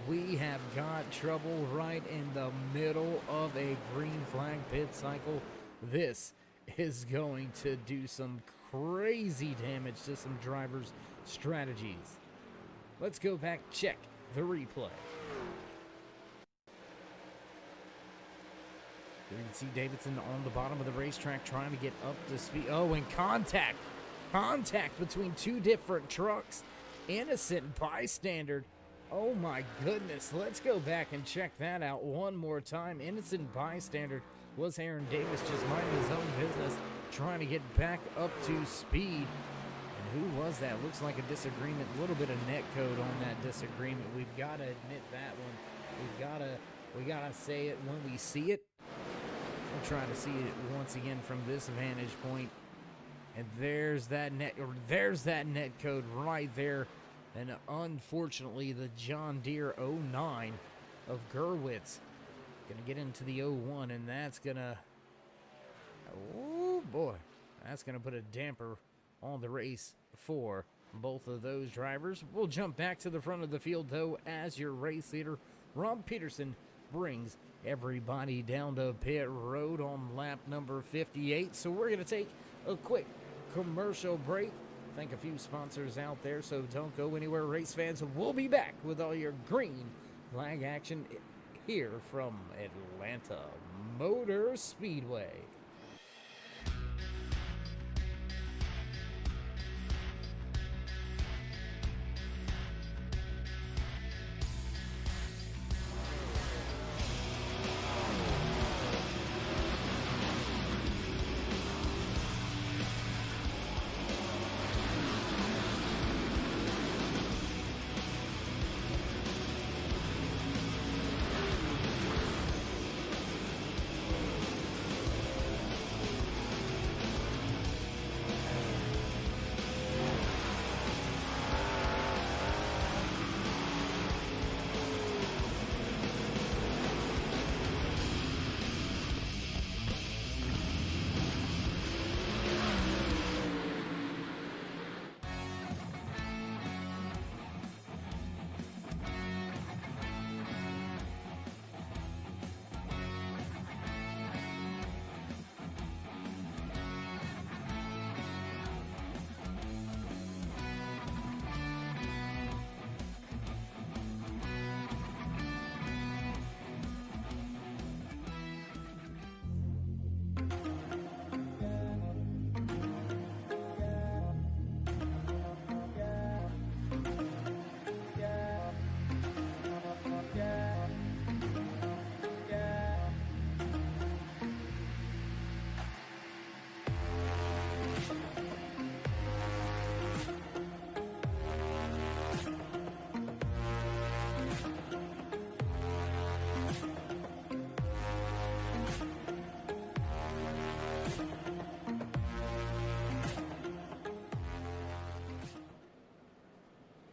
We have got trouble right in the middle of a green flag pit cycle. This is going to do some crazy damage to some drivers' strategies. Let's go back, check the replay. You can see Davidson on the bottom of the racetrack trying to get up to speed. Oh, and contact. Contact between two different trucks. Innocent bystander. Oh my goodness. Let's go back and check that out one more time. Innocent bystander was Aaron Davis just minding his own business, trying to get back up to speed. And who was that? Looks like a disagreement. A little bit of net code on that disagreement. We've got to admit that one. We gotta say it when we see it. We'll try to see it once again from this vantage point. And there's that net code right there. And unfortunately, the John Deere 09 of Gerwitz gonna get into the 01, and that's gonna, oh boy, that's gonna put a damper on the race for both of those drivers. We'll jump back to the front of the field, though, as your race leader, Rob Peterson, brings everybody down to pit road on lap number 58. So we're going to take a quick commercial break. Thank a few sponsors out there, so don't go anywhere, race fans. We'll be back with all your green flag action here from Atlanta Motor Speedway.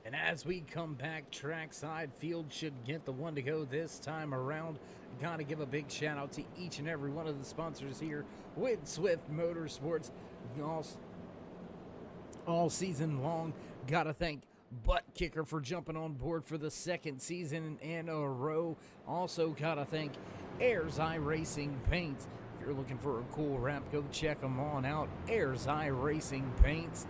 And as we come back trackside, field should get the one to go this time around. Gotta give a big shout out to each and every one of the sponsors here with Swift Motorsports all season long. Gotta thank BUTTKICKER for jumping on board for the second season in a row. Also gotta thank Air's Eye Racing Paints. If you're looking for a cool wrap, go check them on out. Air's Eye Racing Paints.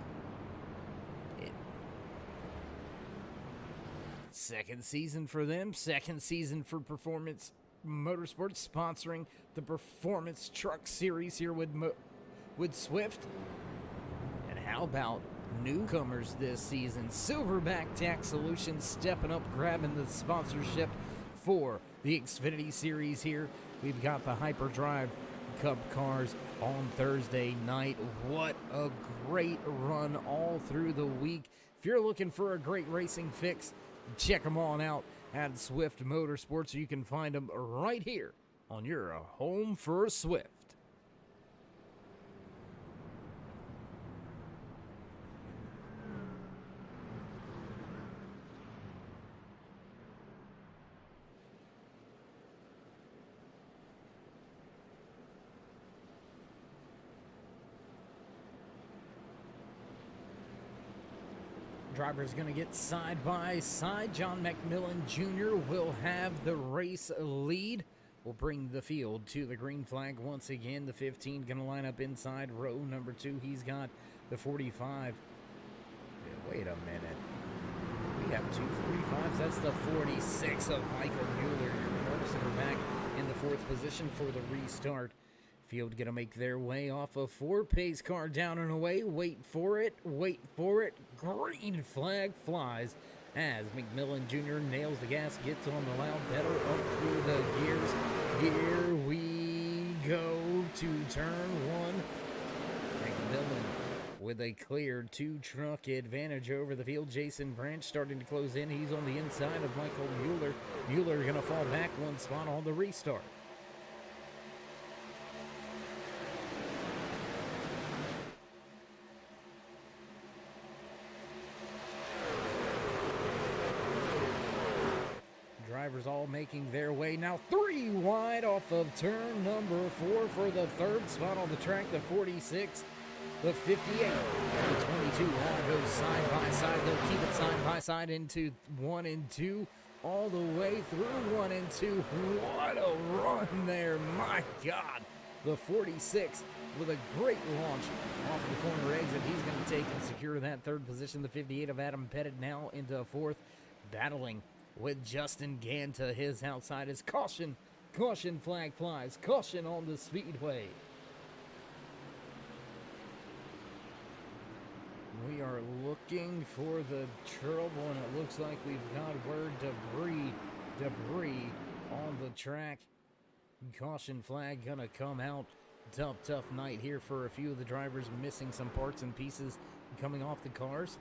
Second season for them, second season for Performance Motorsports, sponsoring the Performance Truck Series here with Swift. And how about newcomers this season? Silverback Tax Solutions stepping up, grabbing the sponsorship for the Xfinity Series here. We've got the Hyperdrive Cup cars on Thursday night. What a great run all through the week. If you're looking for a great racing fix, check them on out at Swift Motorsports. You can find them right here on your home for Swift. Driver's going to get side by side. John McMillan Jr. will have the race lead. We'll bring the field to the green flag once again. The 15 going to line up inside row number 2. He's got the 45. Wait a minute. We have two 45s. That's the 46 of Michael Mueller. Carson back in the 4th position for the restart. Field going to make their way off a 4. Pace car down and away. Wait for it. Wait for it. Green flag flies as McMillan Jr. nails the gas, gets on the loud pedal, up through the gears. Here we go to turn 1. McMillan with a clear 2-truck advantage over the field. Jason Branch starting to close in. He's on the inside of Michael Mueller. Mueller going to fall back one spot on the restart. Drivers all making their way now 3 wide off of turn number 4 for the 3rd spot on the track. The 46, the 58, the 22 all goes side by side. They'll keep it side by side into 1 and 2 all the way through 1 and 2. What a run there, my God. The 46 with a great launch off the corner exit. He's going to take and secure that 3rd position. The 58 of Adam Pettit now into 4th, battling with Justin Gann to his outside. Is caution, caution flag flies, caution on the speedway. We are looking for the trouble, and it looks like we've got word debris on the track. Caution flag gonna come out. Tough night here for a few of the drivers, missing some parts and pieces coming off the cars.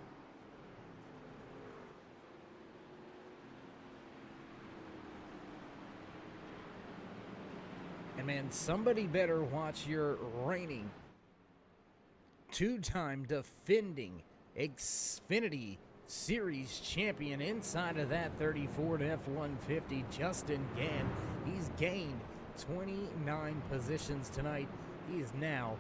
And man, somebody better watch your reigning 2-time defending Xfinity Series champion inside of that 34 F-150, Justin Gann. He's gained 29 positions tonight. He is now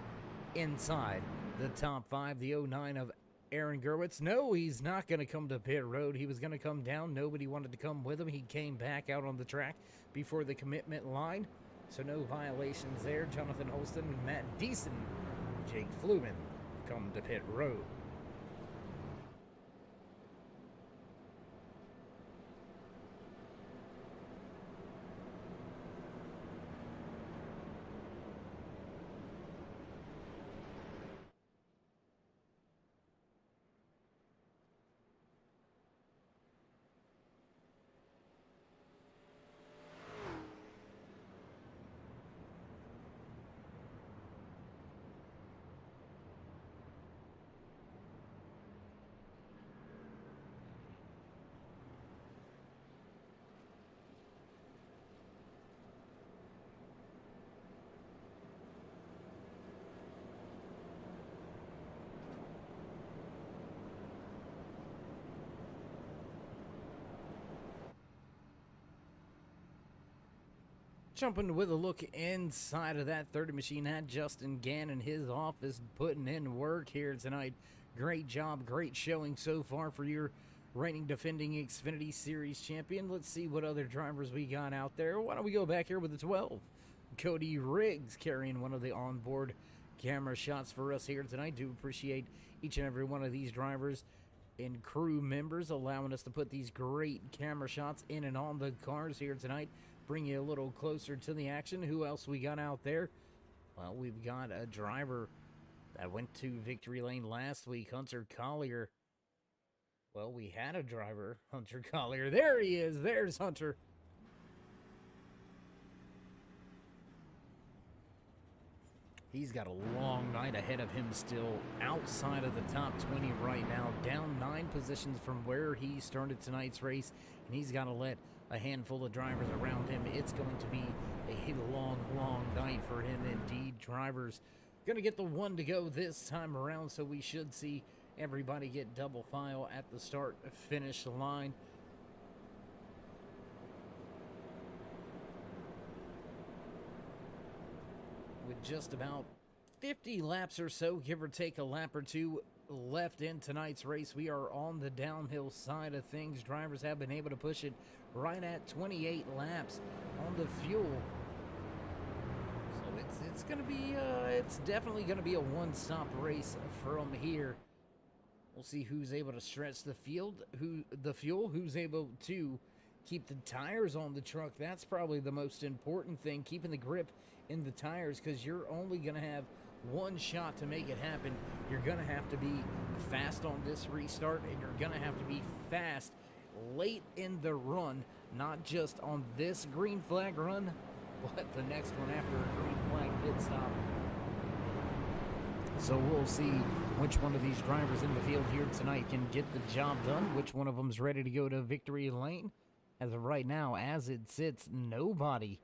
inside the top 5. The 09 of Aaron Gerwitz. No, he's not going to come to pit road. He was going to come down. Nobody wanted to come with him. He came back out on the track before the commitment line. So no violations there. Jonathan Holston, Matt Deason, Jake Fluman come to pit road. Jumping with a look inside of that 30 machine, had Justin Gann in his office putting in work here tonight. Great job, great showing so far for your reigning defending Xfinity Series champion. Let's see what other drivers we got out there. Why don't we go back here with the 12? Cody Riggs carrying one of the onboard camera shots for us here tonight. Do appreciate each and every one of these drivers and crew members allowing us to put these great camera shots in and on the cars here tonight. Bring you a little closer to the action. Who else we got out there? Well, we've got a driver that went to victory lane last week, Hunter Collier. Well, we had a driver, Hunter Collier. There he is. There's Hunter. He's got a long night ahead of him still, outside of the top 20 right now, down 9 positions from where he started tonight's race, and he's got to let a handful of drivers around him. It's going to be a long night for him indeed. Drivers going to get the one to go this time around, so we should see everybody get double file at the start finish line. With just about 50 laps or so, give or take a lap or two left in tonight's race, we are on the downhill side of things. Drivers have been able to push it right at 28 laps on the fuel. So it's going to be, it's definitely going to be a one-stop race from here. We'll see who's able to stretch the fuel, who's able to keep the tires on the truck. That's probably the most important thing, keeping the grip in the tires, because you're only going to have one shot to make it happen. You're going to have to be fast on this restart, and you're going to have to be fast late in the run, not just on this green flag run, but the next one after a green flag pit stop. So we'll see which one of these drivers in the field here tonight can get the job done, which one of them's ready to go to victory lane. As of right now, as it sits, nobody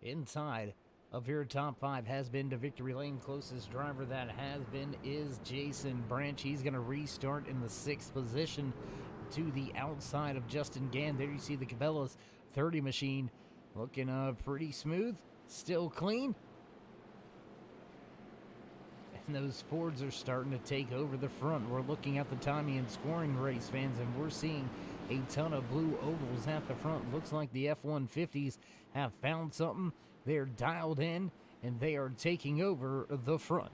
inside of your top 5 has been to victory lane. Closest driver that has been is Jason Branch. He's going to restart in the 6th position to the outside of Justin Gann. There you see the Cabela's 30 machine looking pretty smooth, still clean. And those Fords are starting to take over the front. We're looking at the timing and scoring, race fans, and we're seeing a ton of blue ovals at the front. Looks like the F-150s have found something. They're dialed in, and they are taking over the front.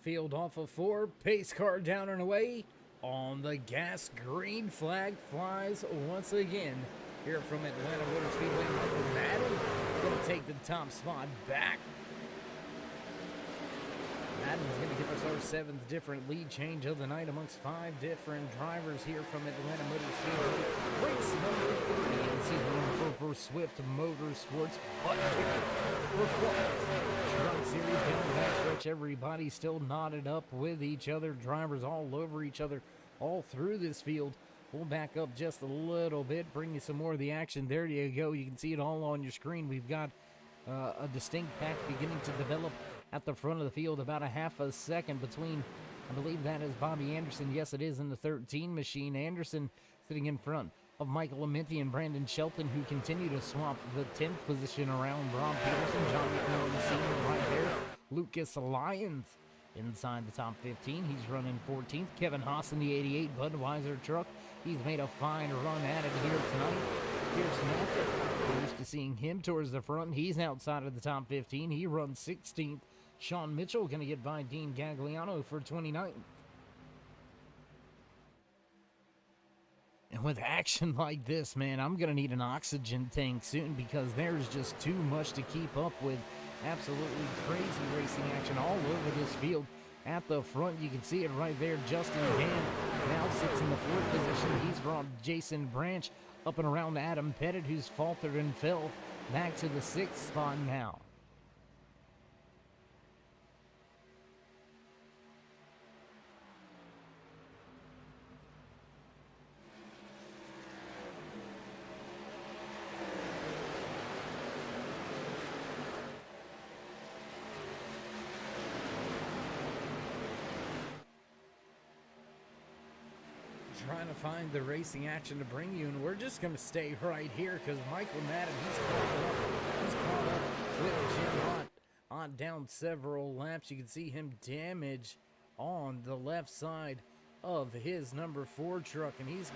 Field off of 4, pace car down and away. On the gas, green flag flies once again. Here from Atlanta Motor Speedway, Michael Madden going to take the top spot back. Madden's going to give us our 7th different lead change of the night amongst 5 different drivers here from Atlanta Motor Speedway. Race number 3 in season number 4 for Swift Motorsports BUTTKICKER Performance Truck Series. Down the backstretch, everybody still knotted up with each other. Drivers all over each other all through this field. We'll back up just a little bit, bring you some more of the action. There you go. You can see it all on your screen. We've got a distinct pack beginning to develop at the front of the field. About a half a second between, I believe that is Bobby Anderson. Yes, it is in the 13 machine. Anderson sitting in front of Michael Amenti and Brandon Shelton, who continue to swap the 10th position around. Rob Peterson, John McMillan Sr. right there. Lucas Lyons inside the top 15. He's running 14th. Kevin Haas in the 88 Budweiser truck. He's made a fine run at it here tonight. Here's Matthew. We're used to seeing him towards the front. He's outside of the top 15. He runs 16th. Sean Mitchell going to get by Dean Gagliano for 29th. And with action like this, man, I'm going to need an oxygen tank soon because there's just too much to keep up with. Absolutely crazy racing action all over this field. At the front, you can see it right there. Justin Gann now sits in the 4th position. He's brought Jason Branch up and around Adam Pettit, who's faltered and fell back to the 6th spot now. Trying to find the racing action to bring you, and we're just going to stay right here because Michael Madden, he's caught up with Jim Hunt on down several laps. You can see him damage on the left side of his number 4 truck, and he's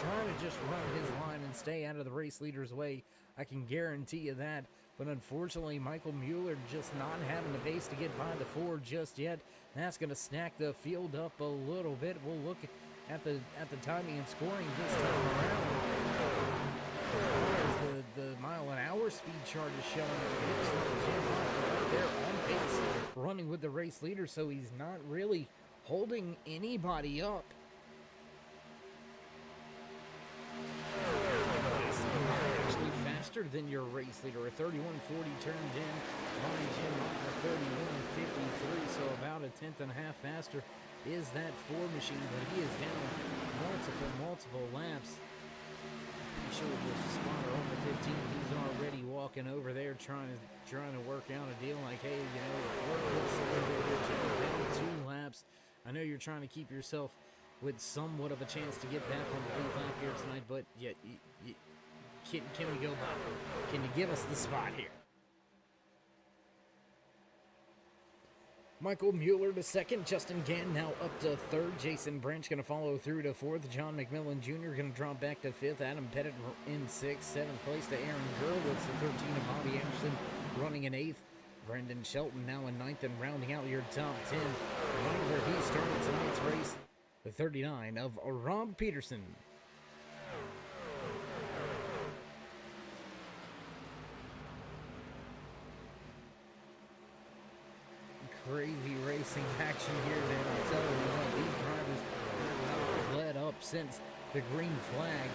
trying to just run his line and stay out of the race leader's way. I can guarantee you that. But unfortunately, Michael Mueller just not having the pace to get by the 4 just yet. That's going to snack the field up a little bit. We'll look at the timing and scoring this time around. As the mile-an-hour speed chart is showing, it looks like Jim Hunt right there on pace, running with the race leader, so he's not really holding anybody up. Actually faster than your race leader. A 31.40 turned in by Jim Hunt, a 31.53, so about a tenth and a half faster is that 4 machine, but he is down multiple laps. Pretty sure the spotter on the 15, he's already walking over there trying to work out a deal like, hey, you know, work with us a little bit here, down 2 laps. I know you're trying to keep yourself with somewhat of a chance to get back on the lead lap here tonight, but yeah, can we go by? Can you give us the spot here? Michael Mueller to 2nd, Justin Gann now up to 3rd, Jason Branch going to follow through to 4th, John McMillan Jr. going to drop back to 5th, Adam Pettit in 6th, 7th place to Aaron Gurwitz, the 13 of Bobby Anderson running in 8th, Brendan Shelton now in 9th, and rounding out your top 10, running where he started tonight's race, the 39 of Rob Peterson. Crazy racing action here, man. I'm telling you, since the green flag.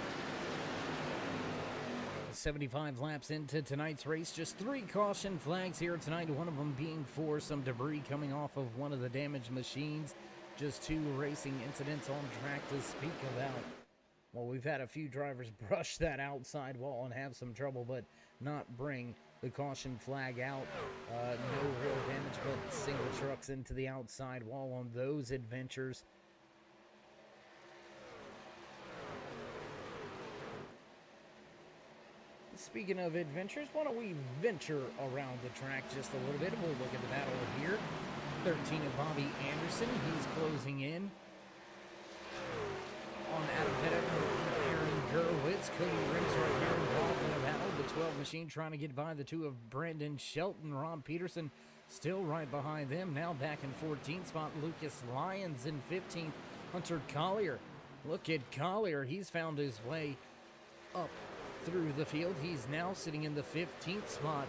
75 laps into tonight's race, just 3 caution flags here tonight, one of them being for some debris coming off of one of the damaged machines. Just 2 racing incidents on track to speak about. Well, we've had a few drivers brush that outside wall and have some trouble, but not bring the caution flag out. No real damage, but single trucks into the outside wall on those adventures. Speaking of adventures, why don't we venture around the track just a little bit? We'll look at the battle here. 13 of Bobby Anderson, he's closing in on Adam Pettit, Aaron Gurwitz. Cody Riggs right here involved in a battle. The 12 machine trying to get by the 2 of Brandon Shelton. Ron Peterson still right behind them. Now back in 14th spot, Lucas Lyons in 15th. Hunter Collier. Look at Collier. He's found his way up through the field. He's now sitting in the 15th spot.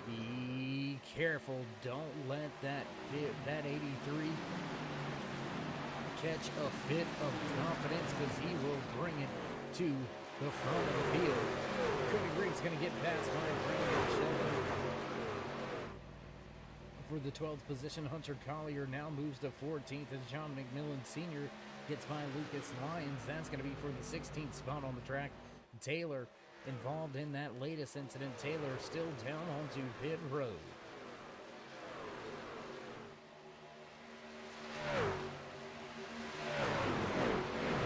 Be careful. Don't let that 83 catch a fit of confidence, because he will bring it to the front of the field. Cody Griggs going to get past by Brandon Shelton. For the 12th position, Hunter Collier now moves to 14th as John McMillan Sr. gets by Lucas Lyons. That's going to be for the 16th spot on the track. Taylor involved in that latest incident. Taylor still down onto pit road.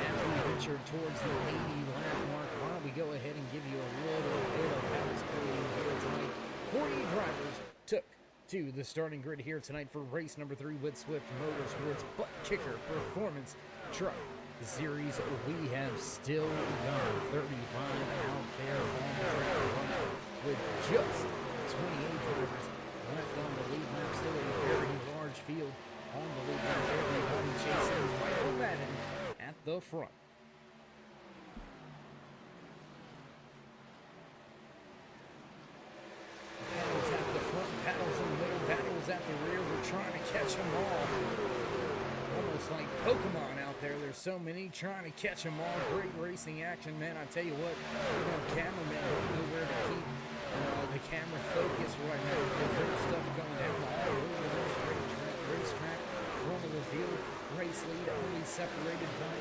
As we venture towards the 80 lap mark, why don't we go ahead and give you a little bit of house cleaning here tonight. 40 drivers took to the starting grid here tonight for race number 3 with Swift Motorsports Butt Kicker Performance Truck Series. We have still got 35 out there on the track with just 28 drivers left on the lead lap. Still a very large field on the lead lap. Everybody chasing Michael Madden at the front. Paddles at the front, paddles in the middle, paddles at the rear. We're trying to catch them all. Almost like Pokemon out there. There's so many trying to catch them all. Great racing action, man. I tell you what, cameramen don't know where to keep the camera focused right now, because there's stuff going down all over this racetrack. Front of the field, race lead only separated by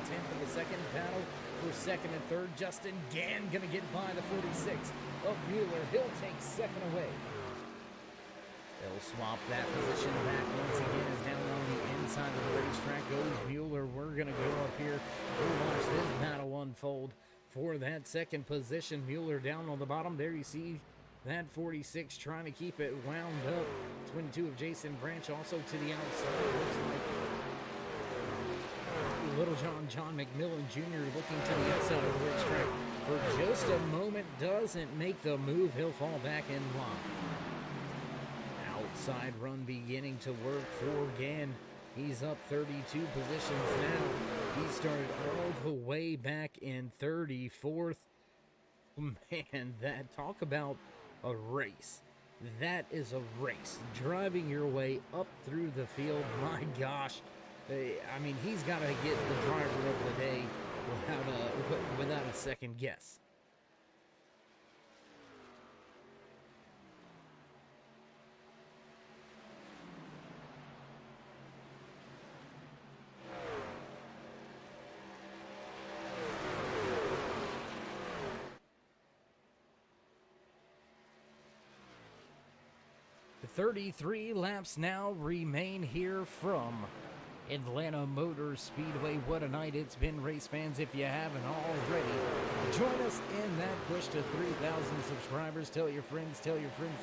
1/10 of a second. Battle for second and third. Justin Gann gonna get by the 46 of Mueller. He'll take second away. They'll swap that position back once again, as down on the inside of the racetrack goes Mueller. We're going to go up here. We'll watch this battle unfold for that second position. Mueller down on the bottom. There you see that 46 trying to keep it wound up. Twin 2 of Jason Branch also to the outside. Looks like Little John McMillan Jr. looking to the outside of the racetrack for just a moment. Doesn't make the move. He'll fall back in line. Outside run beginning to work for Gann. He's up 32 positions now. He started all the way back in 34th. Man, talk about a race. That is a race. Driving your way up through the field. My gosh. I mean, he's got to get the driver of the day without a second guess. The 33 laps now remain here from Atlanta Motor Speedway. What a night it's been, race fans. If you haven't already, join us in that push to 3,000 subscribers. Tell your friends to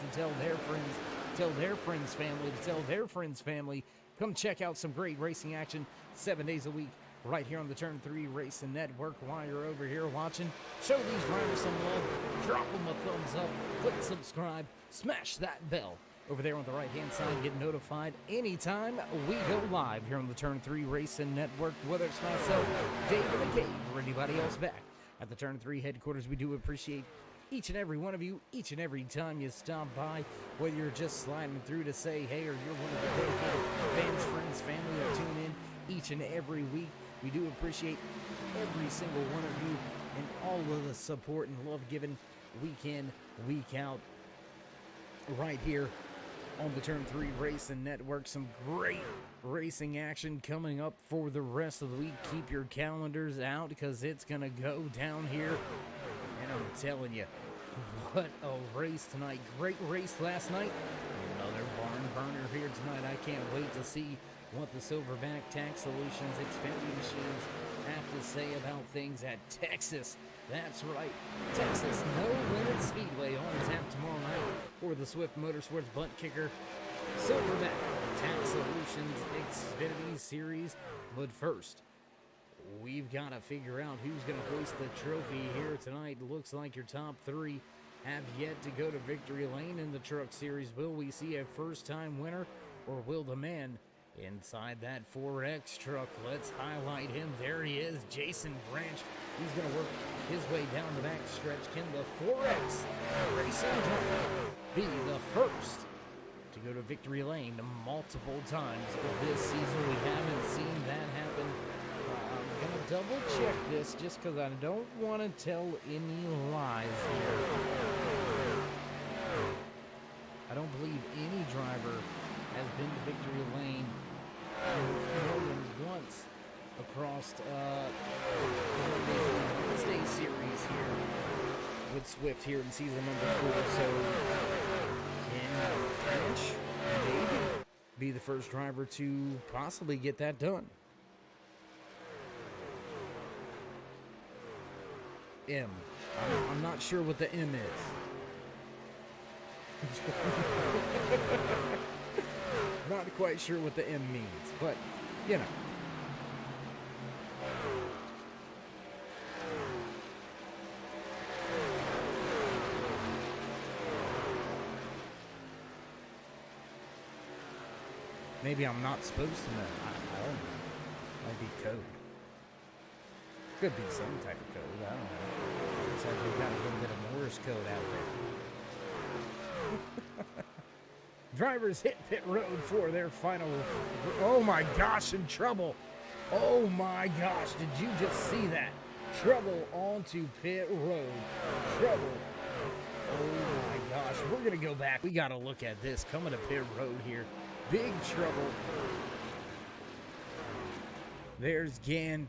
tell their friends, tell their friends' family to tell their friends' family. Come check out some great racing action 7 days a week right here on the Turn 3 Racing Network. While you're over here watching, show these drivers some love. Drop them a thumbs up. Click subscribe. Smash that bell over there on the right-hand side. Get notified anytime we go live here on the Turn 3 Racing Network. Whether it's myself, David McCabe, or anybody else back at the Turn 3 headquarters, we do appreciate each and every one of you, each and every time you stop by, whether you're just sliding through to say hey, or you're one of the dedicated fans, friends, family that tune in each and every week. We do appreciate every single one of you and all of the support and love given week in, week out, right here on the Turn 3 Racing Network. Some great racing action coming up for the rest of the week. Keep your calendars out because it's going to go down here. And I'm telling you, what a race tonight. Great race last night. Another barn burner here tonight. I can't wait to see what the Silverback Tax Solutions Xfinity machines have to say about things at Texas. That's right, Texas No Limit Speedway on tap tomorrow night for the Swift Motorsports Butt Kicker Silverback Tax Solutions Xfinity Series. But first, we've got to figure out who's going to hoist the trophy here tonight. Looks like your top three have yet to go to victory lane in the Truck Series. Will we see a first-time winner, or will the man inside that 4X truck? Let's highlight him. There he is, Jason Branch. He's going to work his way down the back stretch. Can the 4X racing driver be the first to go to victory lane multiple times this season? We haven't seen that happen. I'm going to double check this just because I don't want to tell any lies here. I don't believe any driver has been to victory lane more than once across the Wednesday series here with Swift here in season number 4. So can Branch maybe be the first driver to possibly get that done? M. I'm not sure what the M is. Not quite sure what the M means, but you know. Maybe I'm not supposed to know. I don't know. Might be code. Could be some type of code. I don't know. Looks like we've got a little bit of Morse code out there. Drivers hit pit road for their final. Oh my gosh, in trouble. Oh my gosh, did you just see that? Trouble onto pit road. Trouble. Oh my gosh, we're going to go back. We got to look at this coming to pit road here. Big trouble. There's Gann.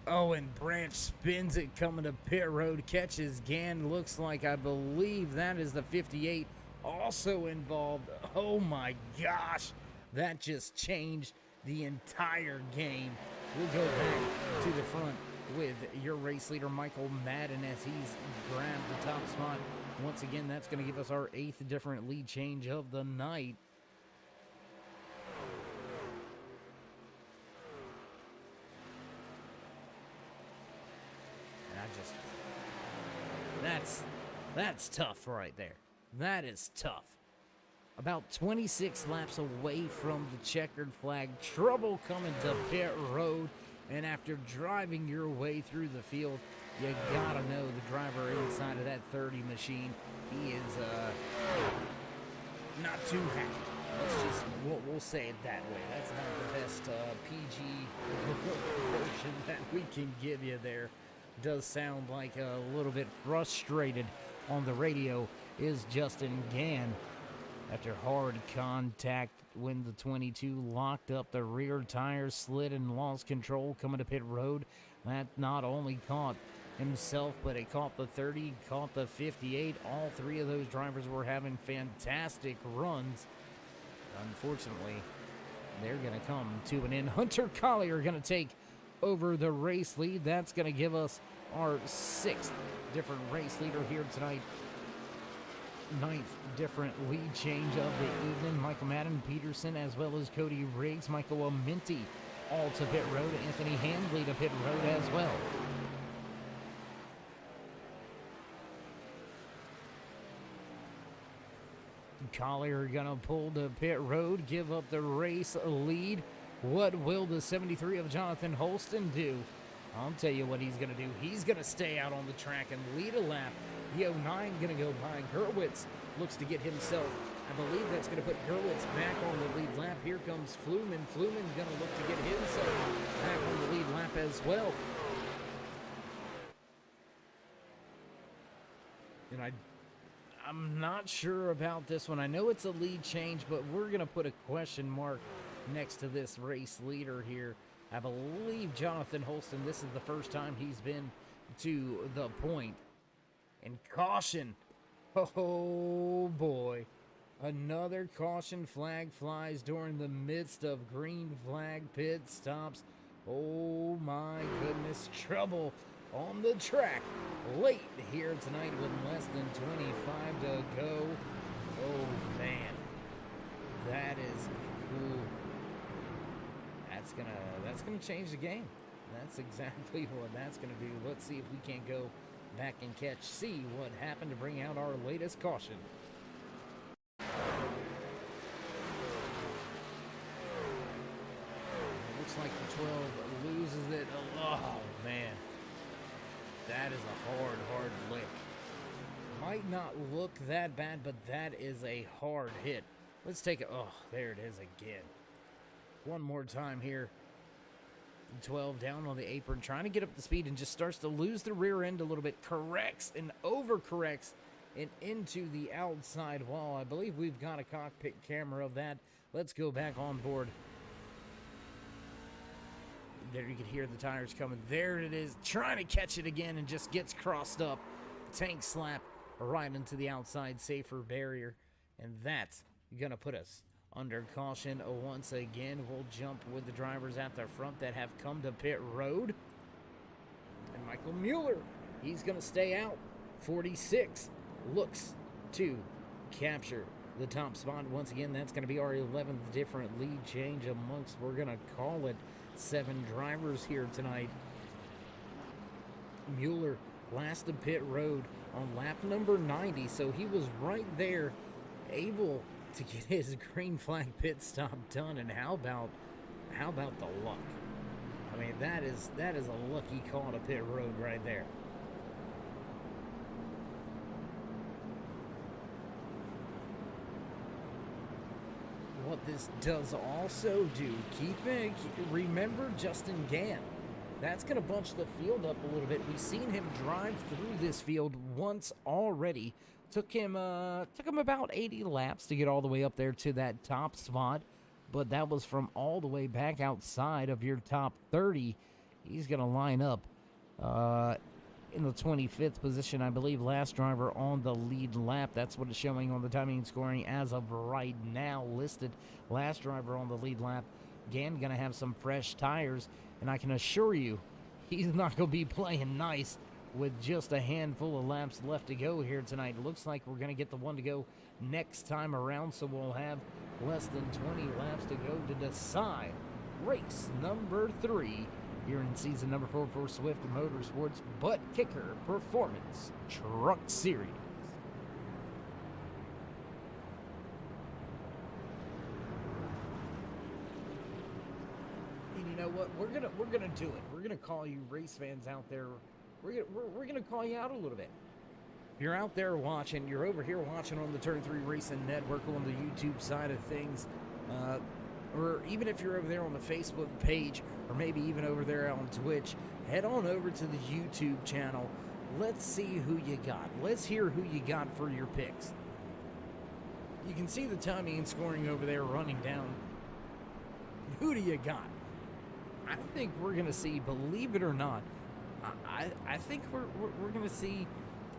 Oh, and Branch spins it coming to pit road. Catches Gann. Looks like, I believe that is the 58 also involved. Oh my gosh. That just changed the entire game. We'll go back to the front with your race leader, Michael Madden, as he's grabbed the top spot. Once again, that's going to give us our 8th different lead change of the night. That's tough right there. That is tough. About 26 laps away from the checkered flag. Trouble coming to pit road. And after driving your way through the field, you gotta know the driver inside of that 30 machine, he is not too happy. Let's just, we'll say it that way. That's not the best PG version that we can give you there. Does sound like a little bit frustrated on the radio is Justin Gann after hard contact when the 22 locked up the rear tires, slid and lost control coming to pit road. That not only caught himself, but it caught the 30, caught the 58. All three of those drivers were having fantastic runs. Unfortunately, they're going to come to an end. Hunter Collier going to take over the race lead. That's going to give us our 6th different race leader here tonight. 9th different lead change of the evening. Michael Madden, Peterson, as well as Cody Riggs, Michael Amenti, all to pit road. Anthony Handley to pit road as well. Collier gonna pull to pit road, give up the race lead. What will the 73 of Jonathan Holston do? I'll tell you what he's going to do. He's going to stay out on the track and lead a lap. The 09 going to go by. Gerwitz looks to get himself. I believe that's going to put Gerwitz back on the lead lap. Here comes Fluman. Fluman going to look to get himself back on the lead lap as well. And I'm not sure about this one. I know it's a lead change, but we're going to put a question mark next to this race leader here. I believe Jonathan Holston, this is the first time he's been to the point. And caution. Oh, boy. Another caution flag flies during the midst of green flag pit stops. Oh, my goodness. Trouble on the track late here tonight with less than 25 to go. Oh, man. That is cool. That's gonna change the game. That's exactly what that's gonna do. Let's see if we can't go back and see what happened to bring out our latest caution. Looks like the 12 loses it. Oh man, that is a hard lick. Might not look that bad, but that is a hard hit. Let's take it. Oh, there it is again. One more time here. 12 down on the apron, trying to get up the speed and just starts to lose the rear end a little bit. Corrects and overcorrects and into the outside wall. I believe we've got a cockpit camera of that. Let's go back on board. There you can hear the tires coming. There it is, trying to catch it again and just gets crossed up. Tank slap right into the outside safer barrier. And that's gonna put us under caution once again. We'll jump with the drivers at the front that have come to pit road. And Michael Mueller, he's going to stay out. 46 looks to capture the top spot. Once again, that's going to be our 11th different lead change amongst, we're going to call it, 7 drivers here tonight. Mueller last to pit road on lap number 90, so he was right there, able to get his green flag pit stop done. And how about the luck? I mean, that is a lucky call to pit road right there. What this does also do, remember Justin Gann. That's going to bunch the field up a little bit. We've seen him drive through this field once already. Took him about 80 laps to get all the way up there to that top spot, but that was from all the way back outside of your top 30. He's going to line up in the 25th position, I believe, last driver on the lead lap. That's what it's showing on the timing and scoring as of right now. Listed last driver on the lead lap. Gann going to have some fresh tires, and I can assure you he's not going to be playing nice with just a handful of laps left to go here tonight. Looks like we're going to get the one to go next time around, so we'll have less than 20 laps to go to decide race number 3 here in season number 4 for Swift Motorsports Butt Kicker Performance Truck Series. And you know what? We're gonna do it. We're gonna call you race fans out there. We're gonna call you out a little bit. If you're out there watching, you're over here watching on the Turn 3 Racing Network on the YouTube side of things, or even if you're over there on the Facebook page, or maybe even over there on Twitch, head on over to the YouTube channel. Let's see who you got. Let's hear who you got for your picks. You can see the timing and scoring over there running down. Who do you got? I think we're going to see, believe it or not, I think we're going to see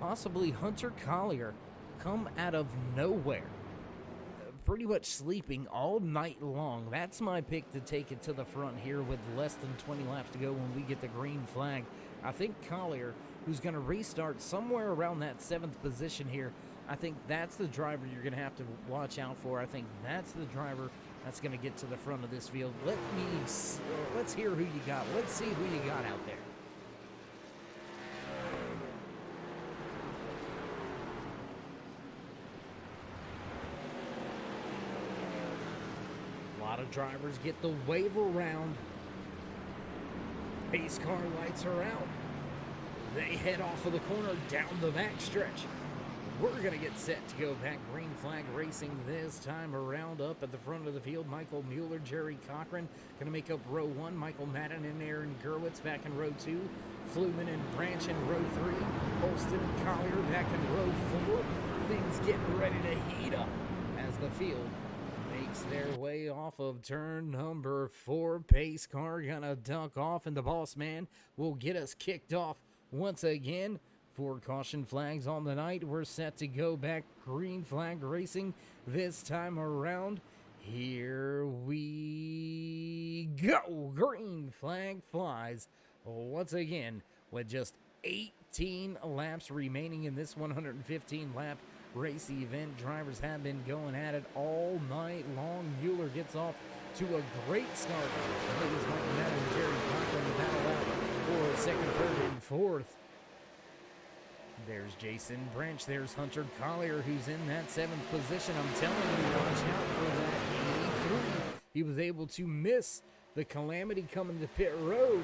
possibly Hunter Collier come out of nowhere, pretty much sleeping all night long. That's my pick to take it to the front here with less than 20 laps to go when we get the green flag. I think Collier, who's going to restart somewhere around that 7th position here, I think that's the driver you're going to have to watch out for. I think that's the driver that's going to get to the front of this field. Let's hear who you got. Let's see who you got out there. A lot of drivers get the wave around. Pace car lights are out. They head off of the corner down the back stretch. We're going to get set to go back green flag racing this time around. Up at the front of the field, Michael Mueller, Jerry Cochran going to make up row 1. Michael Madden and Aaron Gerwitz back in row 2. Fluman and Branch in row 3. Holston and Collier back in row 4. Things getting ready to heat up as the field makes their way off of turn number 4. Pace car going to duck off, and the boss man will get us kicked off once again. 4 caution flags on the night. We're set to go back green flag racing this time around. Here we go. Green flag flies once again with just 18 laps remaining in this 115 lap race event. Drivers have been going at it all night long. Mueller gets off to a great start. It was Mike Madden and Jerry Cochran battle out for second, third, and fourth. There's Jason Branch. There's Hunter Collier, who's in that 7th position. I'm telling you, watch out for that 83. He was able to miss the calamity coming to pit road.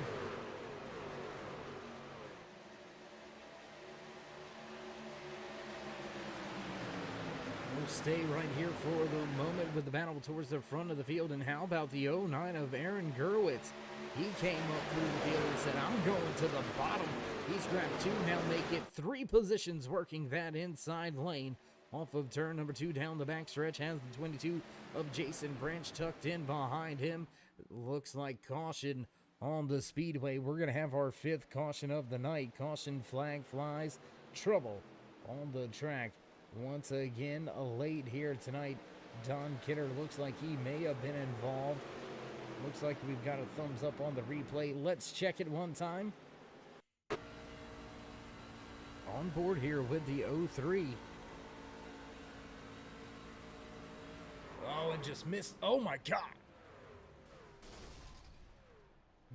We'll stay right here for the moment with the battle towards the front of the field. And how about the 09 of Aaron Gerwitz? He came up through the field and said, I'm going to the bottom. He's grabbed 2, now make it 3 positions working that inside lane. Off of turn number 2 down the backstretch, has the 22 of Jason Branch tucked in behind him. Looks like caution on the speedway. We're going to have our 5th caution of the night. Caution flag flies. Trouble on the track. Once again, late here tonight. Don Kidder looks like he may have been involved. Looks like we've got a thumbs up on the replay. Let's check it one time. On board here with the 03. Oh, and just missed. Oh, my God.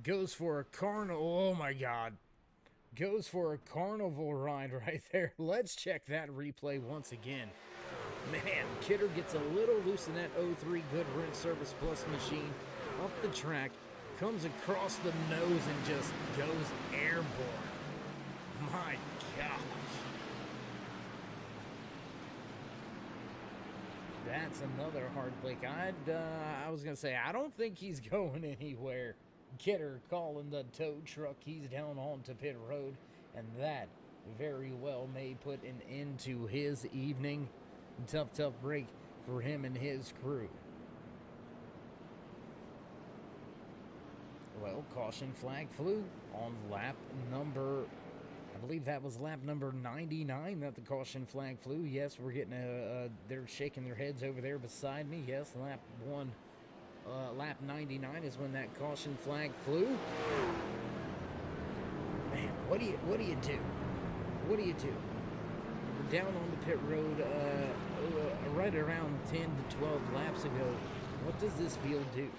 Goes for a carnival. Oh, my God. Goes for a carnival ride right there. Let's check that replay once again. Man, Kidder gets a little loose in that 03 Goodwrench Service Plus machine. Up the track, comes across the nose and just goes airborne. My gosh. That's another hard break. I was going to say, I don't think he's going anywhere. Kidder calling the tow truck. He's down onto pit road, and that very well may put an end to his evening. Tough break for him and his crew. Well, caution flag flew on lap number, I believe that was lap number 99 that the caution flag flew. Yes, we're getting they're shaking their heads over there beside me. Yes, lap 99 is when that caution flag flew. Man, what do you do? What do you do? We're down on the pit road right around 10 to 12 laps ago. What does this field do?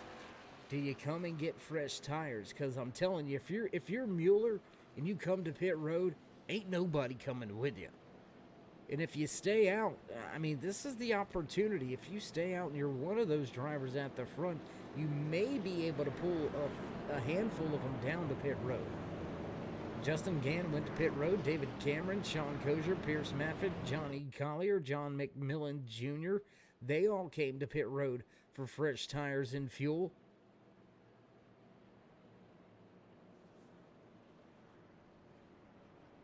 Do you come and get fresh tires? Because I'm telling you, if you're Mueller and you come to pit road, ain't nobody coming with you. And if you stay out, I mean, this is the opportunity. If you stay out and you're one of those drivers at the front, you may be able to pull a handful of them down to pit road. Justin Gann went to pit road. David Cameron, Sean Kozier, Pierce Maffett, Johnny Collier, John McMillan Jr., they all came to pit road for fresh tires and fuel.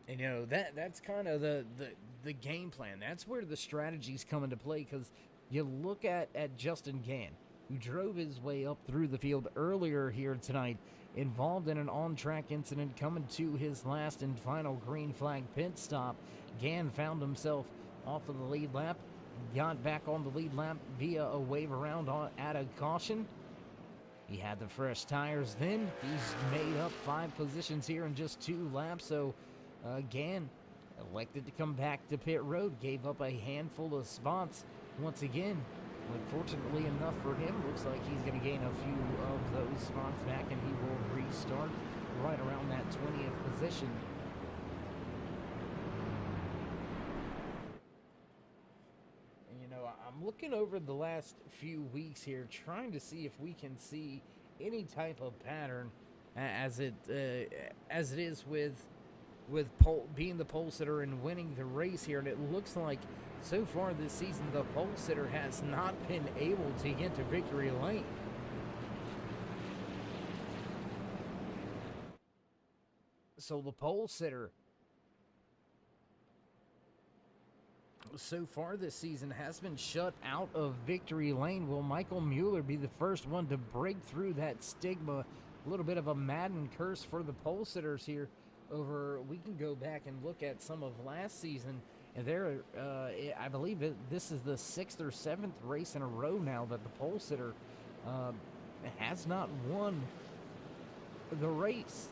And, you know, that's kind of the game plan. That's where the strategies come into play, because you look at Justin Gann, who drove his way up through the field earlier here tonight, involved in an on-track incident coming to his last and final green flag pit stop. Gann found himself off of the lead lap, got back on the lead lap via a wave around at a caution. He had the fresh tires then. He's made up 5 positions here in just 2 laps, so Gann elected to come back to pit road, gave up a handful of spots once again. But fortunately enough for him, looks like he's going to gain a few of those spots back, and he will restart right around that 20th position. And, you know, I'm looking over the last few weeks here, trying to see if we can see any type of pattern as it is with with being the pole sitter and winning the race here. And it looks like so far this season the pole sitter has not been able to get to victory lane. So the pole sitter so far this season has been shut out of victory lane. Will Michael Mueller be the first one to break through that stigma? A little bit of a Madden curse for the pole sitters here. We can go back and look at some of last season, and I believe this is the 6th or 7th race in a row now that the pole sitter has not won the race.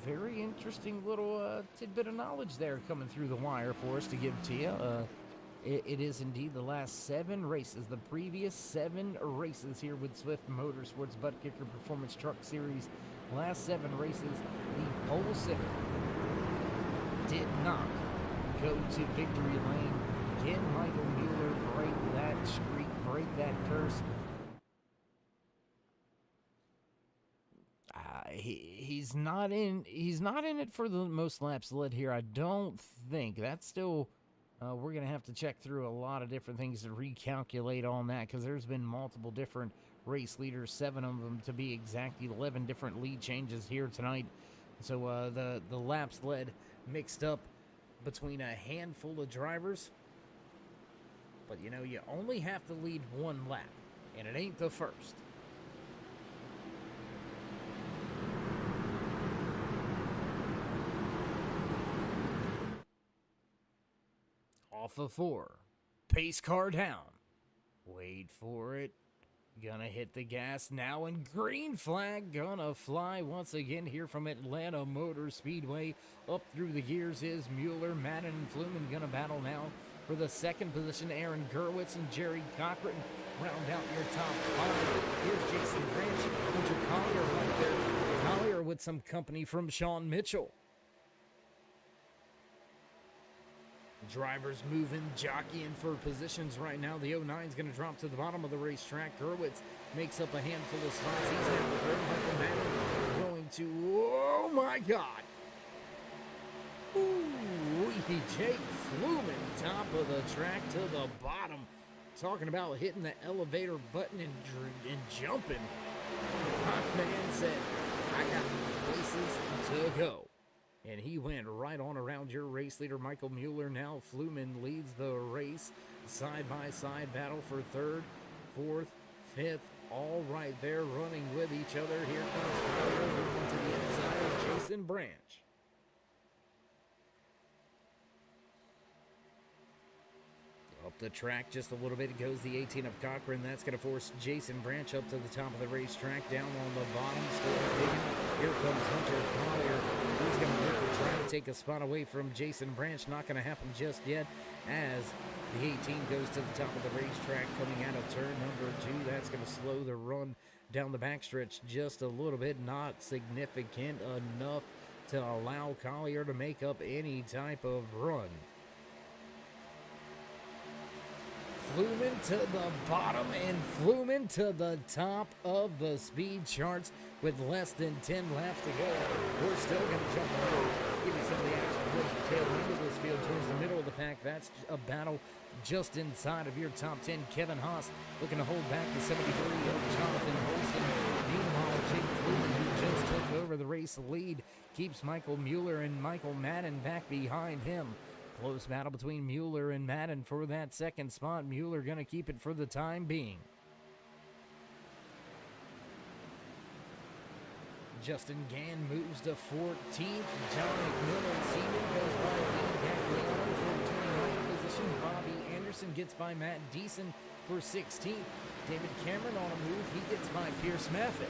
Very interesting little tidbit of knowledge there coming through the wire for us to give to you. It is indeed the last 7 races, the previous 7 races here with Swift Motorsports Butt Kicker Performance Truck Series. Last 7 races, the pole sitter did not go to victory lane. Can Michael Mueller break that streak, break that curse? He's not in it for the most laps led here, I don't think. That's still we're gonna have to check through a lot of different things to recalculate on that, because there's been multiple different race leaders, 7 of them to be exact, 11 different lead changes here tonight. So the laps led mixed up between a handful of drivers, but you know, you only have to lead 1 lap, and it ain't the first. Off of 4. Pace car down. Wait for it. Gonna hit the gas now, and green flag gonna fly once again here from Atlanta Motor Speedway. Up through the gears is Mueller, Madden, and Flumen gonna battle now for the 2nd position. Aaron Gerwitz and Jerry Cochran round out your top 5. Here's Jason Branch, Hunter Collier right there. Collier with some company from Sean Mitchell. Drivers moving, jockeying for positions right now. The 09's going to drop to the bottom of the racetrack. Gerwitz makes up a handful of spots. He's now the 3rd. Michael Madden going to, oh my God. Ooh, Jake Flumen, top of the track to the bottom. Talking about hitting the elevator button and jumping. Hawkman said, I got places to go. And he went right on around your race leader, Michael Mueller. Now Flumen leads the race. Side-by-side battle for 3rd, 4th, 5th, all right there running with each other. Here comes Tyler moving to the inside of Jason Branch. Up the track just a little bit goes the 18 of Cochran. That's going to force Jason Branch up to the top of the racetrack. Down on the bottom, still digging. Here comes Hunter Collier. He's going to look to try to take a spot away from Jason Branch. Not going to happen just yet, as the 18 goes to the top of the racetrack coming out of turn number 2. That's going to slow the run down the backstretch just a little bit. Not significant enough to allow Collier to make up any type of run. Flumen to the bottom and Flumen to the top of the speed charts with less than 10 laps to go. We're still going to jump through, give you some of the action towards the tail end of this field, towards the middle of the pack. That's a battle just inside of your top 10. Kevin Haas looking to hold back the 73 of Jonathan Holston. Meanwhile, Jake Flumen, who just took over the race lead, keeps Michael Mueller and Michael Madden back behind him. Close battle between Mueller and Madden for that 2nd spot. Mueller going to keep it for the time being. Justin Gann moves to 14th. John McMillan Sr. goes by Dean Gagliano for 29th position. Bobby Anderson gets by Matt Deason for 16th. David Cameron on a move. He gets by Pierce Maffitt.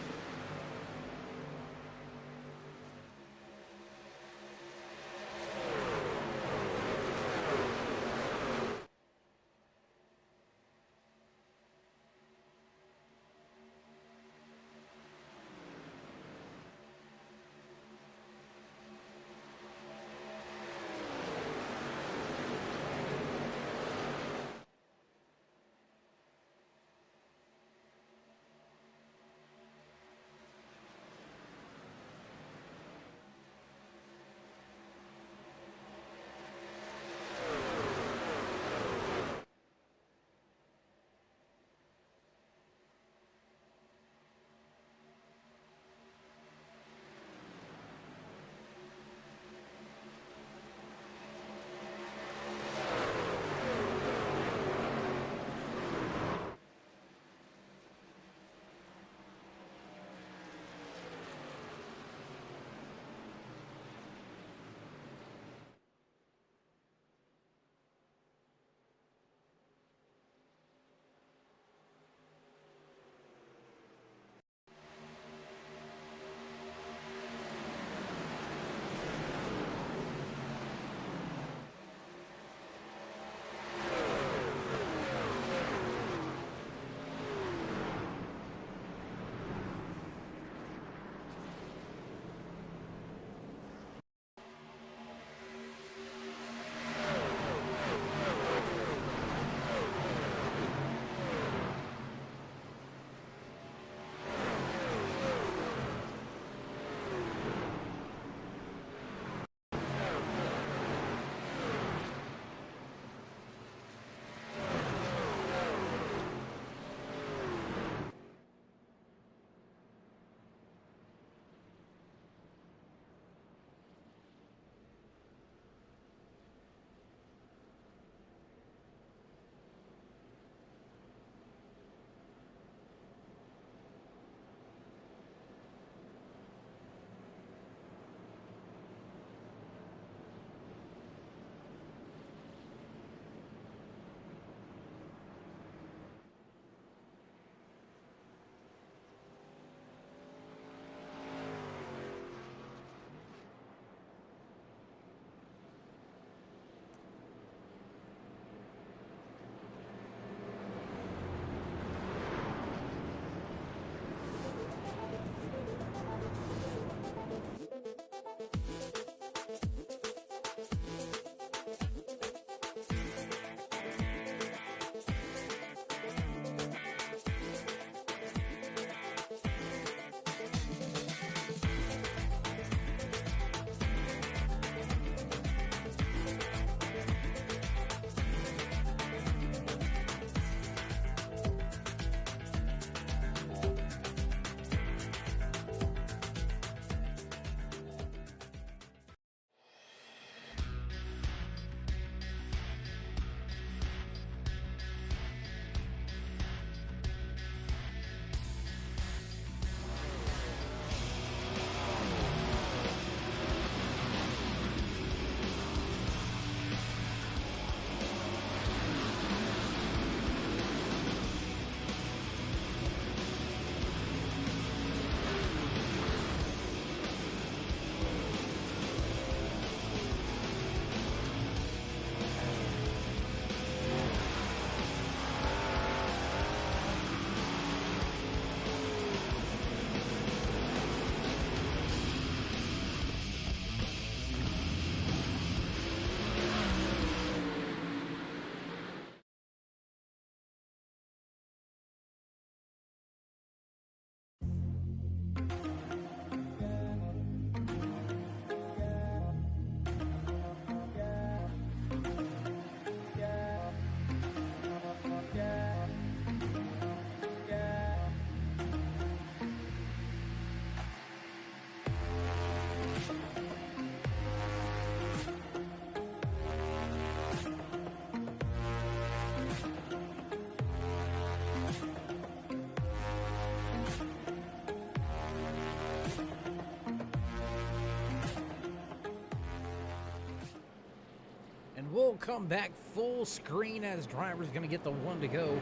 come back full screen as driver's going to get the one to go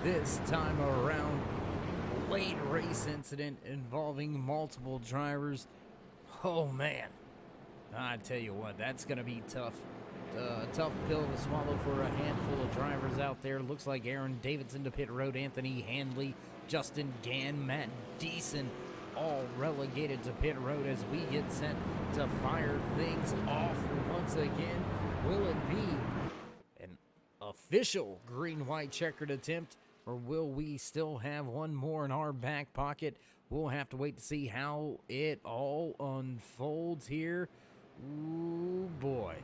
this time around. Late race incident involving multiple drivers. Oh man, I tell you what, that's going to be tough. Tough pill to swallow for a handful of drivers out there. Looks like Aaron Davidson to pit road, Anthony Handley, Justin Gann, Matt Deason, all relegated to pit road as we get set to fire things off once again. Will it be an official green-white checkered attempt, or will we still have one more in our back pocket? We'll have to wait to see how it all unfolds here. Ooh, boy.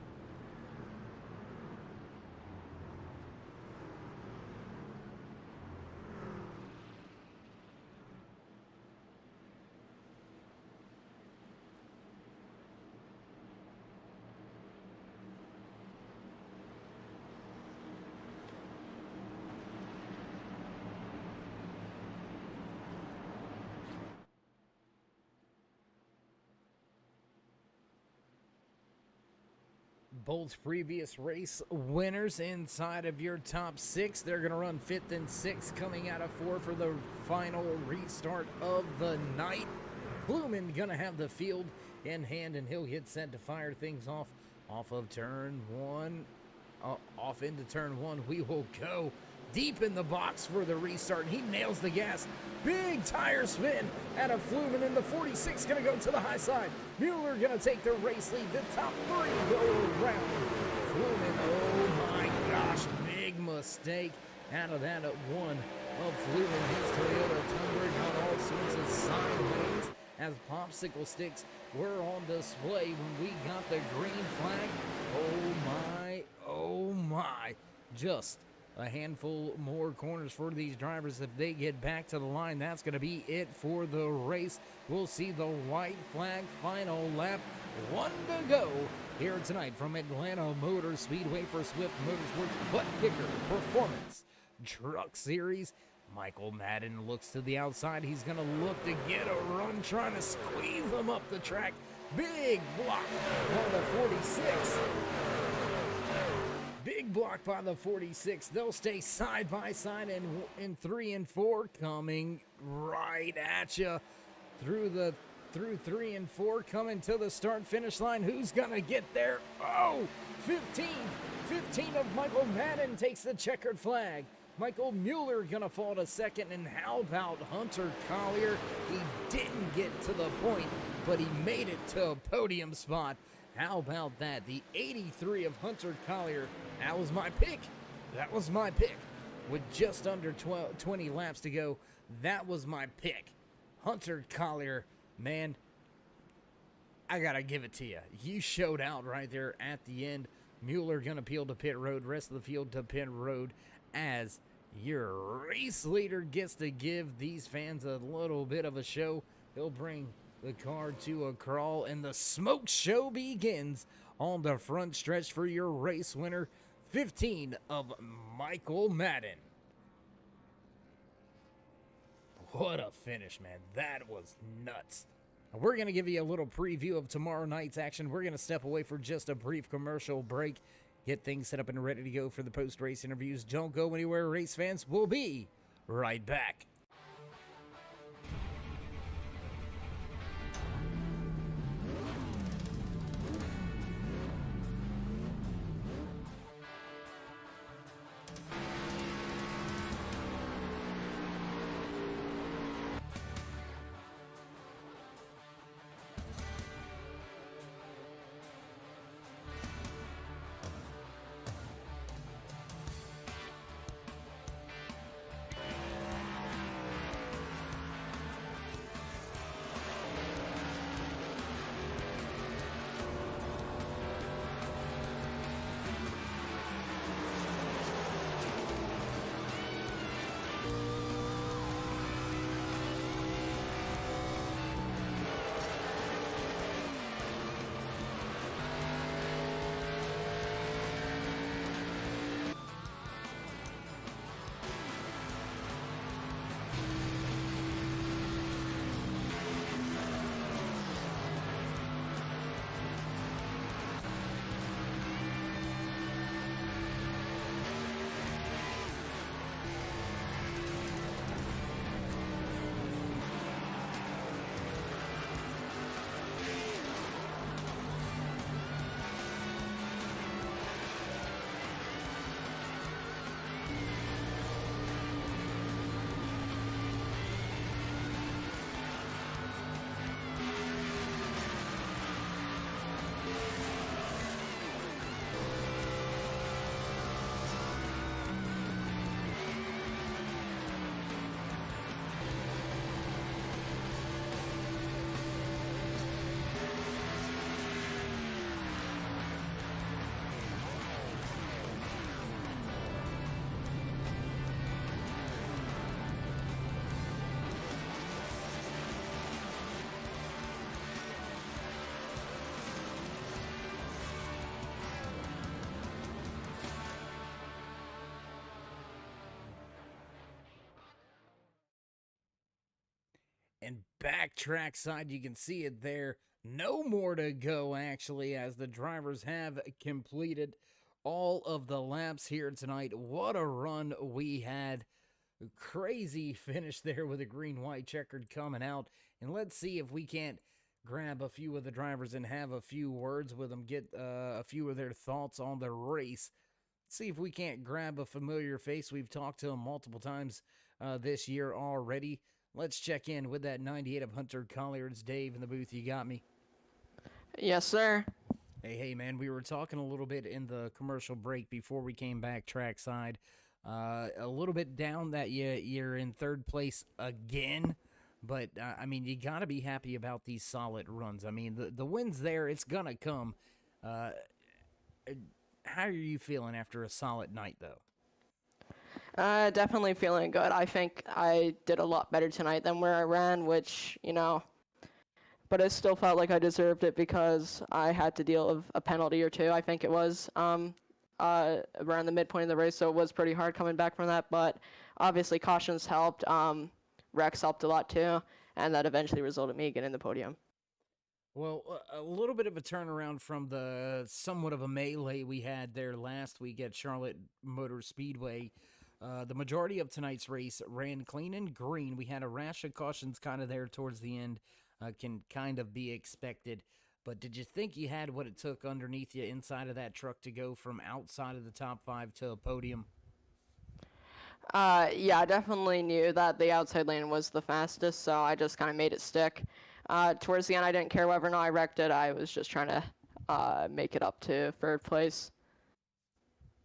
Both previous race winners inside of your top six. They're going to run fifth and sixth coming out of four for the final restart of the night. Blumen going to have the field in hand, and he'll get set to fire things off of turn one. Off into turn one we will go. Deep in the box for the restart, and he nails the gas. Big tire spin out of Flumen, and the 46 going to go to the high side. Mueller going to take the race lead. The top three go around. Flumen, oh my gosh, big mistake out of that at one of Flumen. His Toyota Tundra got all sorts of sideways as popsicle sticks were on display when we got the green flag. Oh my, just a handful more corners for these drivers. If they get back to the line, that's going to be it for the race. We'll see the white flag final lap. One to go here tonight from Atlanta Motor Speedway for Swift Motorsports Butt Kicker Performance Truck Series. Michael Madden looks to the outside. He's going to look to get a run, trying to squeeze them up the track. Big block on the 46. Big block by the 46. They'll stay side by side in 3 and 4, coming right at you through 3 and 4, coming to the start finish line. Who's gonna get there? Oh, 15 of Michael Madden takes the checkered flag. Michael Mueller gonna fall to second, and how about Hunter Collier? He didn't get to the point, but he made it to a podium spot. How about that? The 83 of Hunter Collier. That was my pick. With just under 20 laps to go, that was my pick. Hunter Collier, man, I got to give it to you. You showed out right there at the end. Mueller going to peel to pit road. Rest of the field to pit road as your race leader gets to give these fans a little bit of a show. He'll bring the car to a crawl, and the smoke show begins on the front stretch for your race winner, 15 of Michael Madden. What a finish, man. That was nuts. We're going to give you a little preview of tomorrow night's action. We're going to step away for just a brief commercial break, get things set up and ready to go for the post-race interviews. Don't go anywhere, race fans. We'll be right back. And back track side, you can see it there. No more to go, actually, as the drivers have completed all of the laps here tonight. What a run we had. Crazy finish there with a green white checkered coming out. And let's see if we can't grab a few of the drivers and have a few words with them, get a few of their thoughts on the race. See if we can't grab a familiar face. We've talked to them multiple times this year already. Let's check in with that 98 of Hunter Collier's. Dave in the booth. You got me? Yes, sir. Hey, man. We were talking a little bit in the commercial break before we came back trackside. A little bit down that you're in third place again. But, I mean, you got to be happy about these solid runs. I mean, the win's there. It's going to come. How are you feeling after a solid night, though? Definitely feeling good. I think I did a lot better tonight than where I ran, which, but I still felt like I deserved it because I had to deal with a penalty or two. I think it was around the midpoint of the race, so it was pretty hard coming back from that. But obviously, cautions helped. Rex helped a lot too, and that eventually resulted in me getting the podium. Well, a little bit of a turnaround from the somewhat of a melee we had there last week at Charlotte Motor Speedway. The majority of tonight's race ran clean and green. We had a rash of cautions kind of there towards the end, can kind of be expected. But did you think you had what it took underneath you inside of that truck to go from outside of the top five to a podium? Yeah, I definitely knew that the outside lane was the fastest, so I just kind of made it stick. Towards the end, I didn't care whether or not I wrecked it. I was just trying to make it up to third place.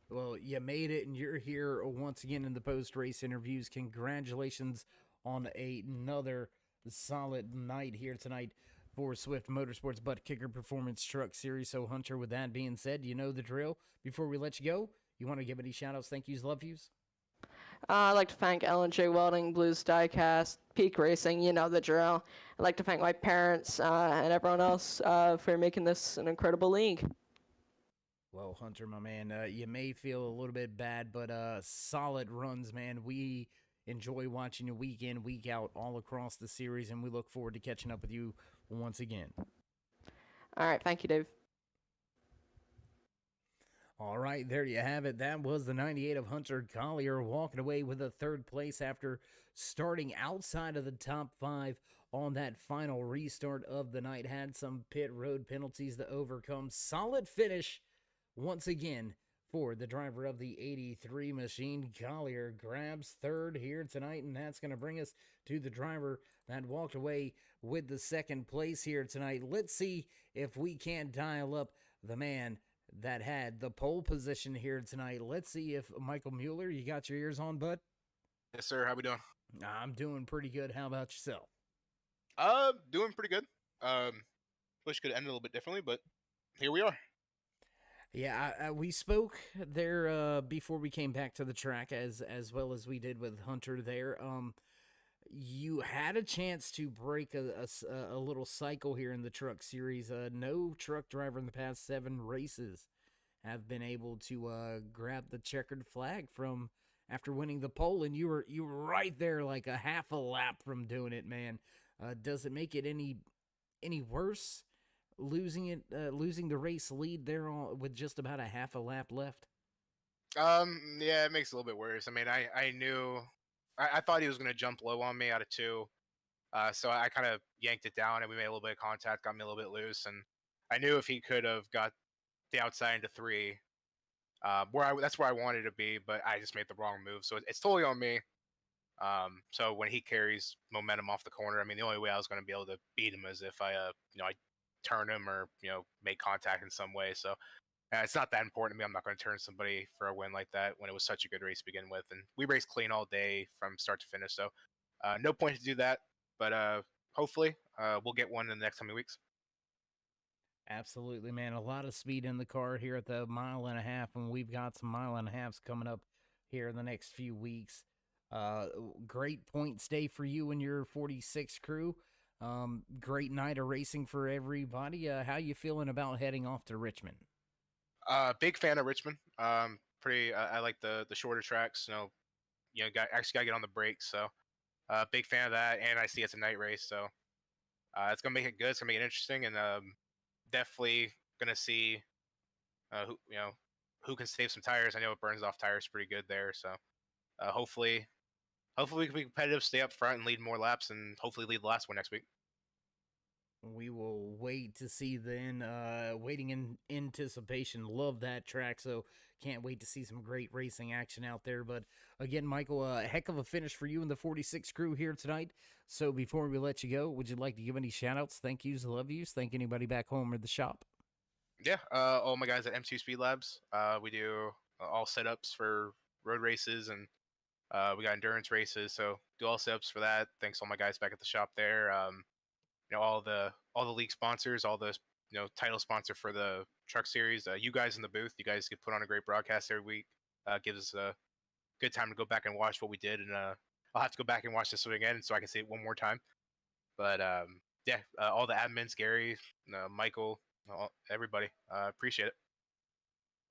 Well, you made it, and you're here once again in the post-race interviews. Congratulations on another solid night here tonight for Swift Motorsports Butt Kicker Performance Truck Series. So, Hunter, with that being said, you know the drill. Before we let you go, you want to give any shout-outs, thank yous, love yous? I'd like to thank L&J Welding, Blues Diecast, Peak Racing, you know the drill. I'd like to thank my parents and everyone else for making this an incredible league. Well, Hunter, my man, you may feel a little bit bad, but solid runs, man. We enjoy watching you week in, week out, all across the series, and we look forward to catching up with you once again. All right, thank you, Dave. All right, there you have it. That was the 98 of Hunter Collier walking away with a third place after starting outside of the top five on that final restart of the night. Had some pit road penalties to overcome. Solid finish once again for the driver of the 83 machine. Collier grabs third here tonight, and that's going to bring us to the driver that walked away with the second place here tonight. Let's see if we can't dial up the man that had the pole position here tonight. Let's see if Michael Mueller, you got your ears on, bud? Yes, sir. How we doing? I'm doing pretty good. How about yourself? Doing pretty good. Wish could end a little bit differently, but here we are. Yeah, we spoke there before we came back to the track, as well as we did with Hunter there. You had a chance to break a little cycle here in the truck series. No truck driver in the past 7 races have been able to grab the checkered flag from after winning the pole, and you were right there, like a half a lap from doing it, man. Does it make it any worse losing the race lead there with just about a half a lap left? Yeah, it makes it a little bit worse. I mean, I knew, I thought he was going to jump low on me out of 2. So I kind of yanked it down, and we made a little bit of contact, got me a little bit loose, and I knew if he could have got the outside into 3, that's where I wanted to be, but I just made the wrong move. So it's totally on me. So when he carries momentum off the corner, I mean, the only way I was going to be able to beat him is if I turn him or, make contact in some way. So it's not that important to me. I'm not going to turn somebody for a win like that when it was such a good race to begin with. And we raced clean all day from start to finish. So no point to do that. But hopefully we'll get one in the next coming weeks. Absolutely, man. A lot of speed in the car here at the 1.5 miles, and we've got some 1.5 miles coming up here in the next few weeks. Great points day for you and your 46 crew. Great night of racing for everybody. How you feeling about heading off to Richmond? Big fan of Richmond. I like the shorter tracks. Actually got to get on the brakes. So Big fan of that, and I see it's a night race, so it's gonna make it good. It's gonna make it interesting, and definitely gonna see who can save some tires. I know it burns off tires pretty good there, so hopefully we can be competitive, stay up front, and lead more laps, and hopefully lead the last one next week. We will wait to see then. Waiting in anticipation. Love that track, so can't wait to see some great racing action out there. But again, Michael, a heck of a finish for you and the 46 crew here tonight. So before we let you go, would you like to give any shout outs, thank yous, love yous, thank anybody back home or the shop? Yeah, all my guys at M2 Speed Labs. We do all setups for road races, and we got endurance races. So do all setups for that. Thanks to all my guys back at the shop there. All the league sponsors, all the title sponsor for the truck series. You guys in the booth, you guys get put on a great broadcast every week. Gives us a good time to go back and watch what we did, and I'll have to go back and watch this one again so I can see it one more time. But yeah, all the admins, Gary, Michael, everybody, appreciate it.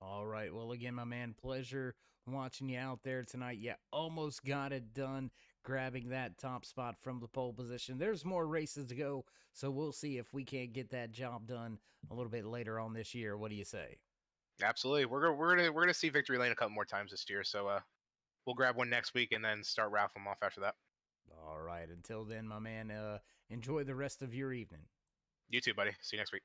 All right. Well, again, my man, pleasure watching you out there tonight. You almost got it done, grabbing that top spot from the pole position. There's more races to go, so we'll see if we can't get that job done a little bit later on this year. What do you say? Absolutely, we're gonna see Victory Lane a couple more times this year. So we'll grab one next week and then start raffling them off after that. All right. Until then, my man, enjoy the rest of your evening. You too, buddy. See you next week.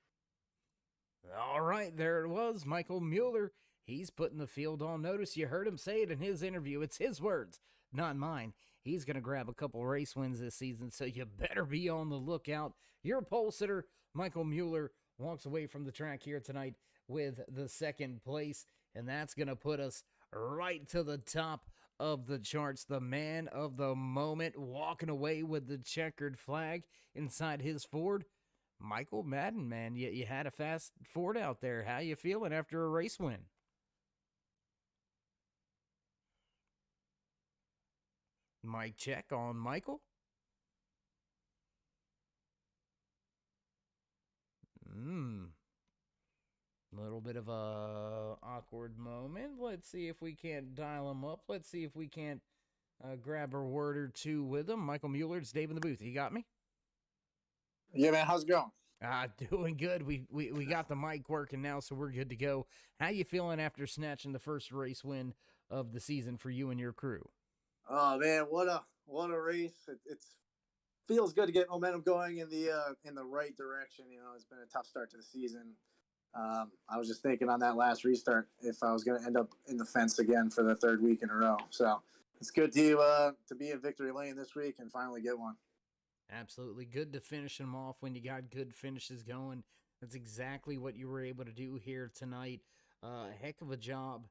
All right, there it was, Michael Mueller. He's putting the field on notice. You heard him say it in his interview. It's his words, not mine. He's going to grab a couple race wins this season, so you better be on the lookout. Your pole sitter, Michael Mueller, walks away from the track here tonight with the second place, and that's going to put us right to the top of the charts. The man of the moment walking away with the checkered flag inside his Ford. Michael Madden, man, you had a fast Ford out there. How you feeling after a race win? Mic check on Michael. Little bit of a awkward moment. Let's see if we can't dial him up. Let's see if we can't grab a word or two with him. Michael Mueller, it's Dave in the booth. You got me? Yeah, man. How's it going? Doing good. We got the mic working now, so we're good to go. How you feeling after snatching the first race win of the season for you and your crew? Oh man, what a race! It's feels good to get momentum going in the right direction. You know, it's been a tough start to the season. I was just thinking on that last restart if I was going to end up in the fence again for the third week in a row. So it's good to be in victory lane this week and finally get one. Absolutely. Good to finish them off when you got good finishes going. That's exactly what you were able to do here tonight. Heck of a job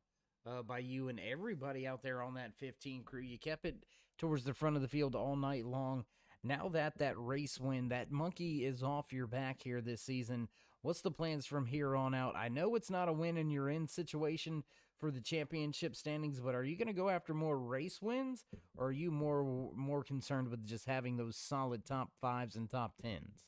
by you and everybody out there on that 15 crew. You kept it towards the front of the field all night long. Now that race win, that monkey is off your back here this season, what's the plans from here on out? I know it's not a win in your in situation for the championship standings, but are you going to go after more race wins, or are you more concerned with just having those solid top fives and top tens?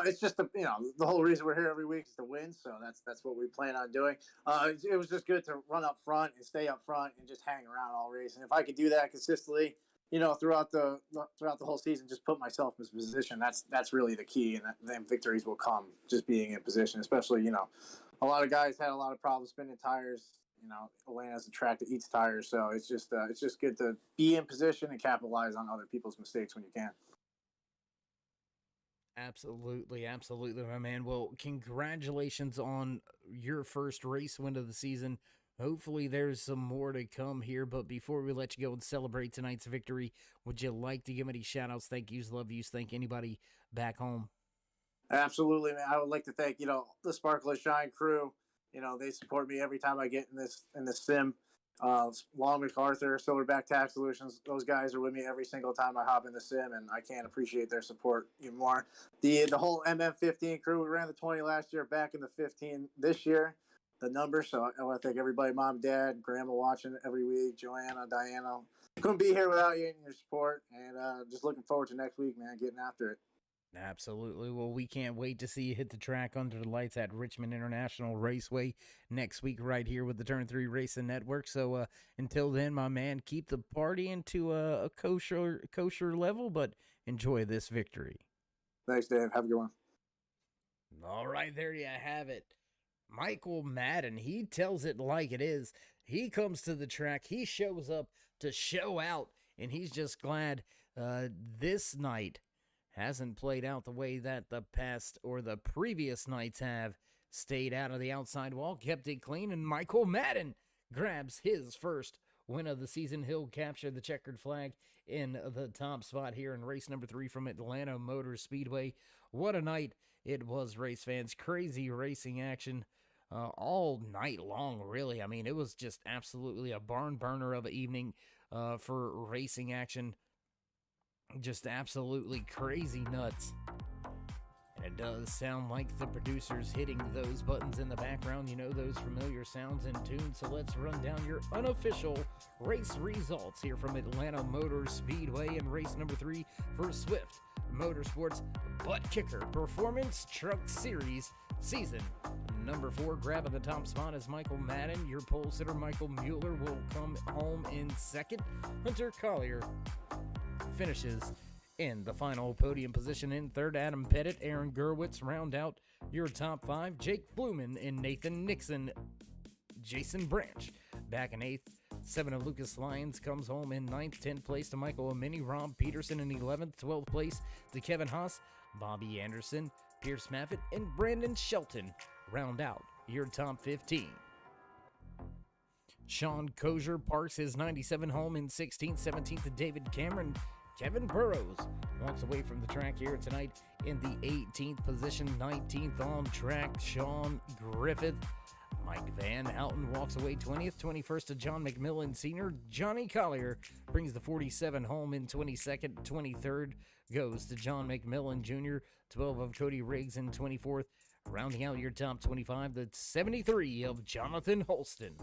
It's just the whole reason we're here every week is to win, so that's what we plan on doing. It was just good to run up front and stay up front and just hang around all race. And if I could do that consistently, throughout the whole season, just put myself in position. That's really the key, and then victories will come just being in position. Especially, a lot of guys had a lot of problems spinning tires. Atlanta's a track that eats tires, so it's just good to be in position and capitalize on other people's mistakes when you can. Absolutely, my man. Well, congratulations on your first race win of the season. Hopefully there's some more to come here, but before we let you go and celebrate tonight's victory, would you like to give any shout-outs, thank yous, love yous, thank anybody back home? Absolutely, man. I would like to thank, the Sparkle and Shine crew. They support me every time I get in this sim. Long MacArthur, Silverback Tax Solutions, those guys are with me every single time I hop in the sim, and I can't appreciate their support even more. The whole MM15 crew, we ran the 20 last year, back in the 15 this year, the numbers. So I want to thank everybody, mom, dad, grandma watching every week, Joanna, Diana. Couldn't be here without you and your support, and just looking forward to next week, man, getting after it. Absolutely. Well, we can't wait to see you hit the track under the lights at Richmond International Raceway next week, right here with the Turn 3 Racing Network. So until then, my man, keep the party into a kosher level, but enjoy this victory. Thanks, Dave. Have a good one. All right, there you have it. Michael Madden, he tells it like it is. He comes to the track, he shows up to show out, and he's just glad this night hasn't played out the way that the past or the previous nights have. Stayed out of the outside wall, kept it clean, and Michael Madden grabs his first win of the season. He'll capture the checkered flag in the top spot here in race number 3 from Atlanta Motor Speedway. What a night it was, race fans. Crazy racing action all night long, really. I mean, it was just absolutely a barn burner of an evening for racing action. Just absolutely crazy nuts. And it does sound like the producer's hitting those buttons in the background, you know, those familiar sounds and tunes. So let's run down your unofficial race results here from Atlanta Motor Speedway in race number 3 for Swift MotorSports BUTTKICKER Performance Truck Series season number 4. Grabbing the top spot is Michael Madden. Your pole sitter Michael Mueller will come home in second. Hunter Collier finishes in the final podium position in third. Adam Pettit, Aaron Gerwitz round out your top 5. Jake Blumen and Nathan Nixon. Jason Branch back in 8th. 7 of Lucas Lyons comes home in 9th. 10th place to Michael Amini. Rob Peterson in 11th. 12th place to Kevin Haas, Bobby Anderson, Pierce Maffitt, and Brandon Shelton round out your top 15. Sean Kozier parks his 97 home in 16th. 17th to David Cameron. Kevin Burrows walks away from the track here tonight in the 18th position. 19th on track, Sean Griffith. Mike Van Houten walks away 20th. 21st to John McMillan Sr. Johnny Collier brings the 47 home in 22nd. 23rd goes to John McMillan Jr. 12 of Cody Riggs in 24th. Rounding out your top 25, the 73 of Jonathan Holston.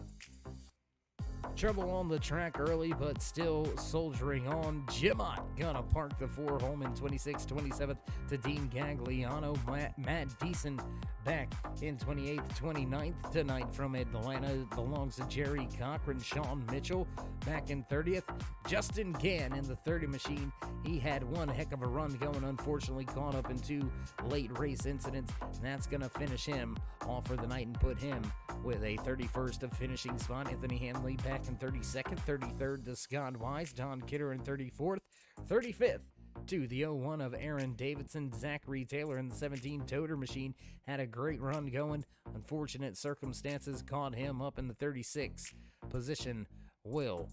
Trouble on the track early, but still soldiering on. Jimot gonna park the 4 home in 26th, 27th to Dean Gagliano. Matt Deason back in 28th, 29th tonight from Atlanta belongs to Jerry Cochran. Sean Mitchell back in 30th. Justin Gann in the 30 machine. He had one heck of a run going, unfortunately caught up in 2 late race incidents, and that's gonna finish him off for the night and put him with a 31st of finishing spot. Anthony Hanley back in 32nd, 33rd to Scott Wise, Don Kidder in 34th, 35th to the 01 of Aaron Davidson. Zachary Taylor in the 17 Toter machine had a great run going. Unfortunate circumstances caught him up in the 36th position. Will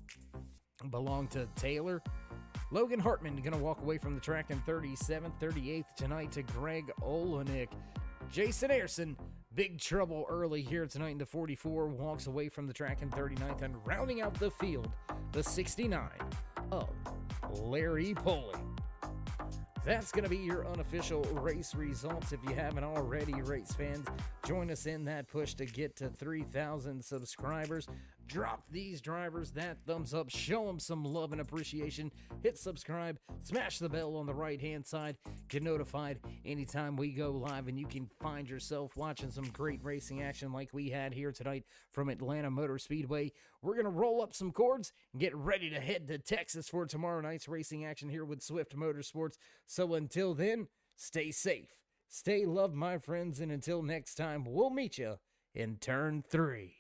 belong to Taylor. Logan Hartman going to walk away from the track in 37th, 38th tonight to Greg Olenek. Jason Ayerson, big trouble early here tonight in the 44, walks away from the track in 39th, and rounding out the field, the 69 of Larry Poley. That's going to be your unofficial race results. If you haven't already, race fans, join us in that push to get to 3,000 subscribers. Drop these drivers that thumbs up. Show them some love and appreciation. Hit subscribe. Smash the bell on the right-hand side. Get notified anytime we go live, and you can find yourself watching some great racing action like we had here tonight from Atlanta Motor Speedway. We're going to roll up some cords and get ready to head to Texas for tomorrow night's racing action here with Swift Motorsports. So until then, stay safe, stay loved, my friends, and until next time, we'll meet you in Turn 3.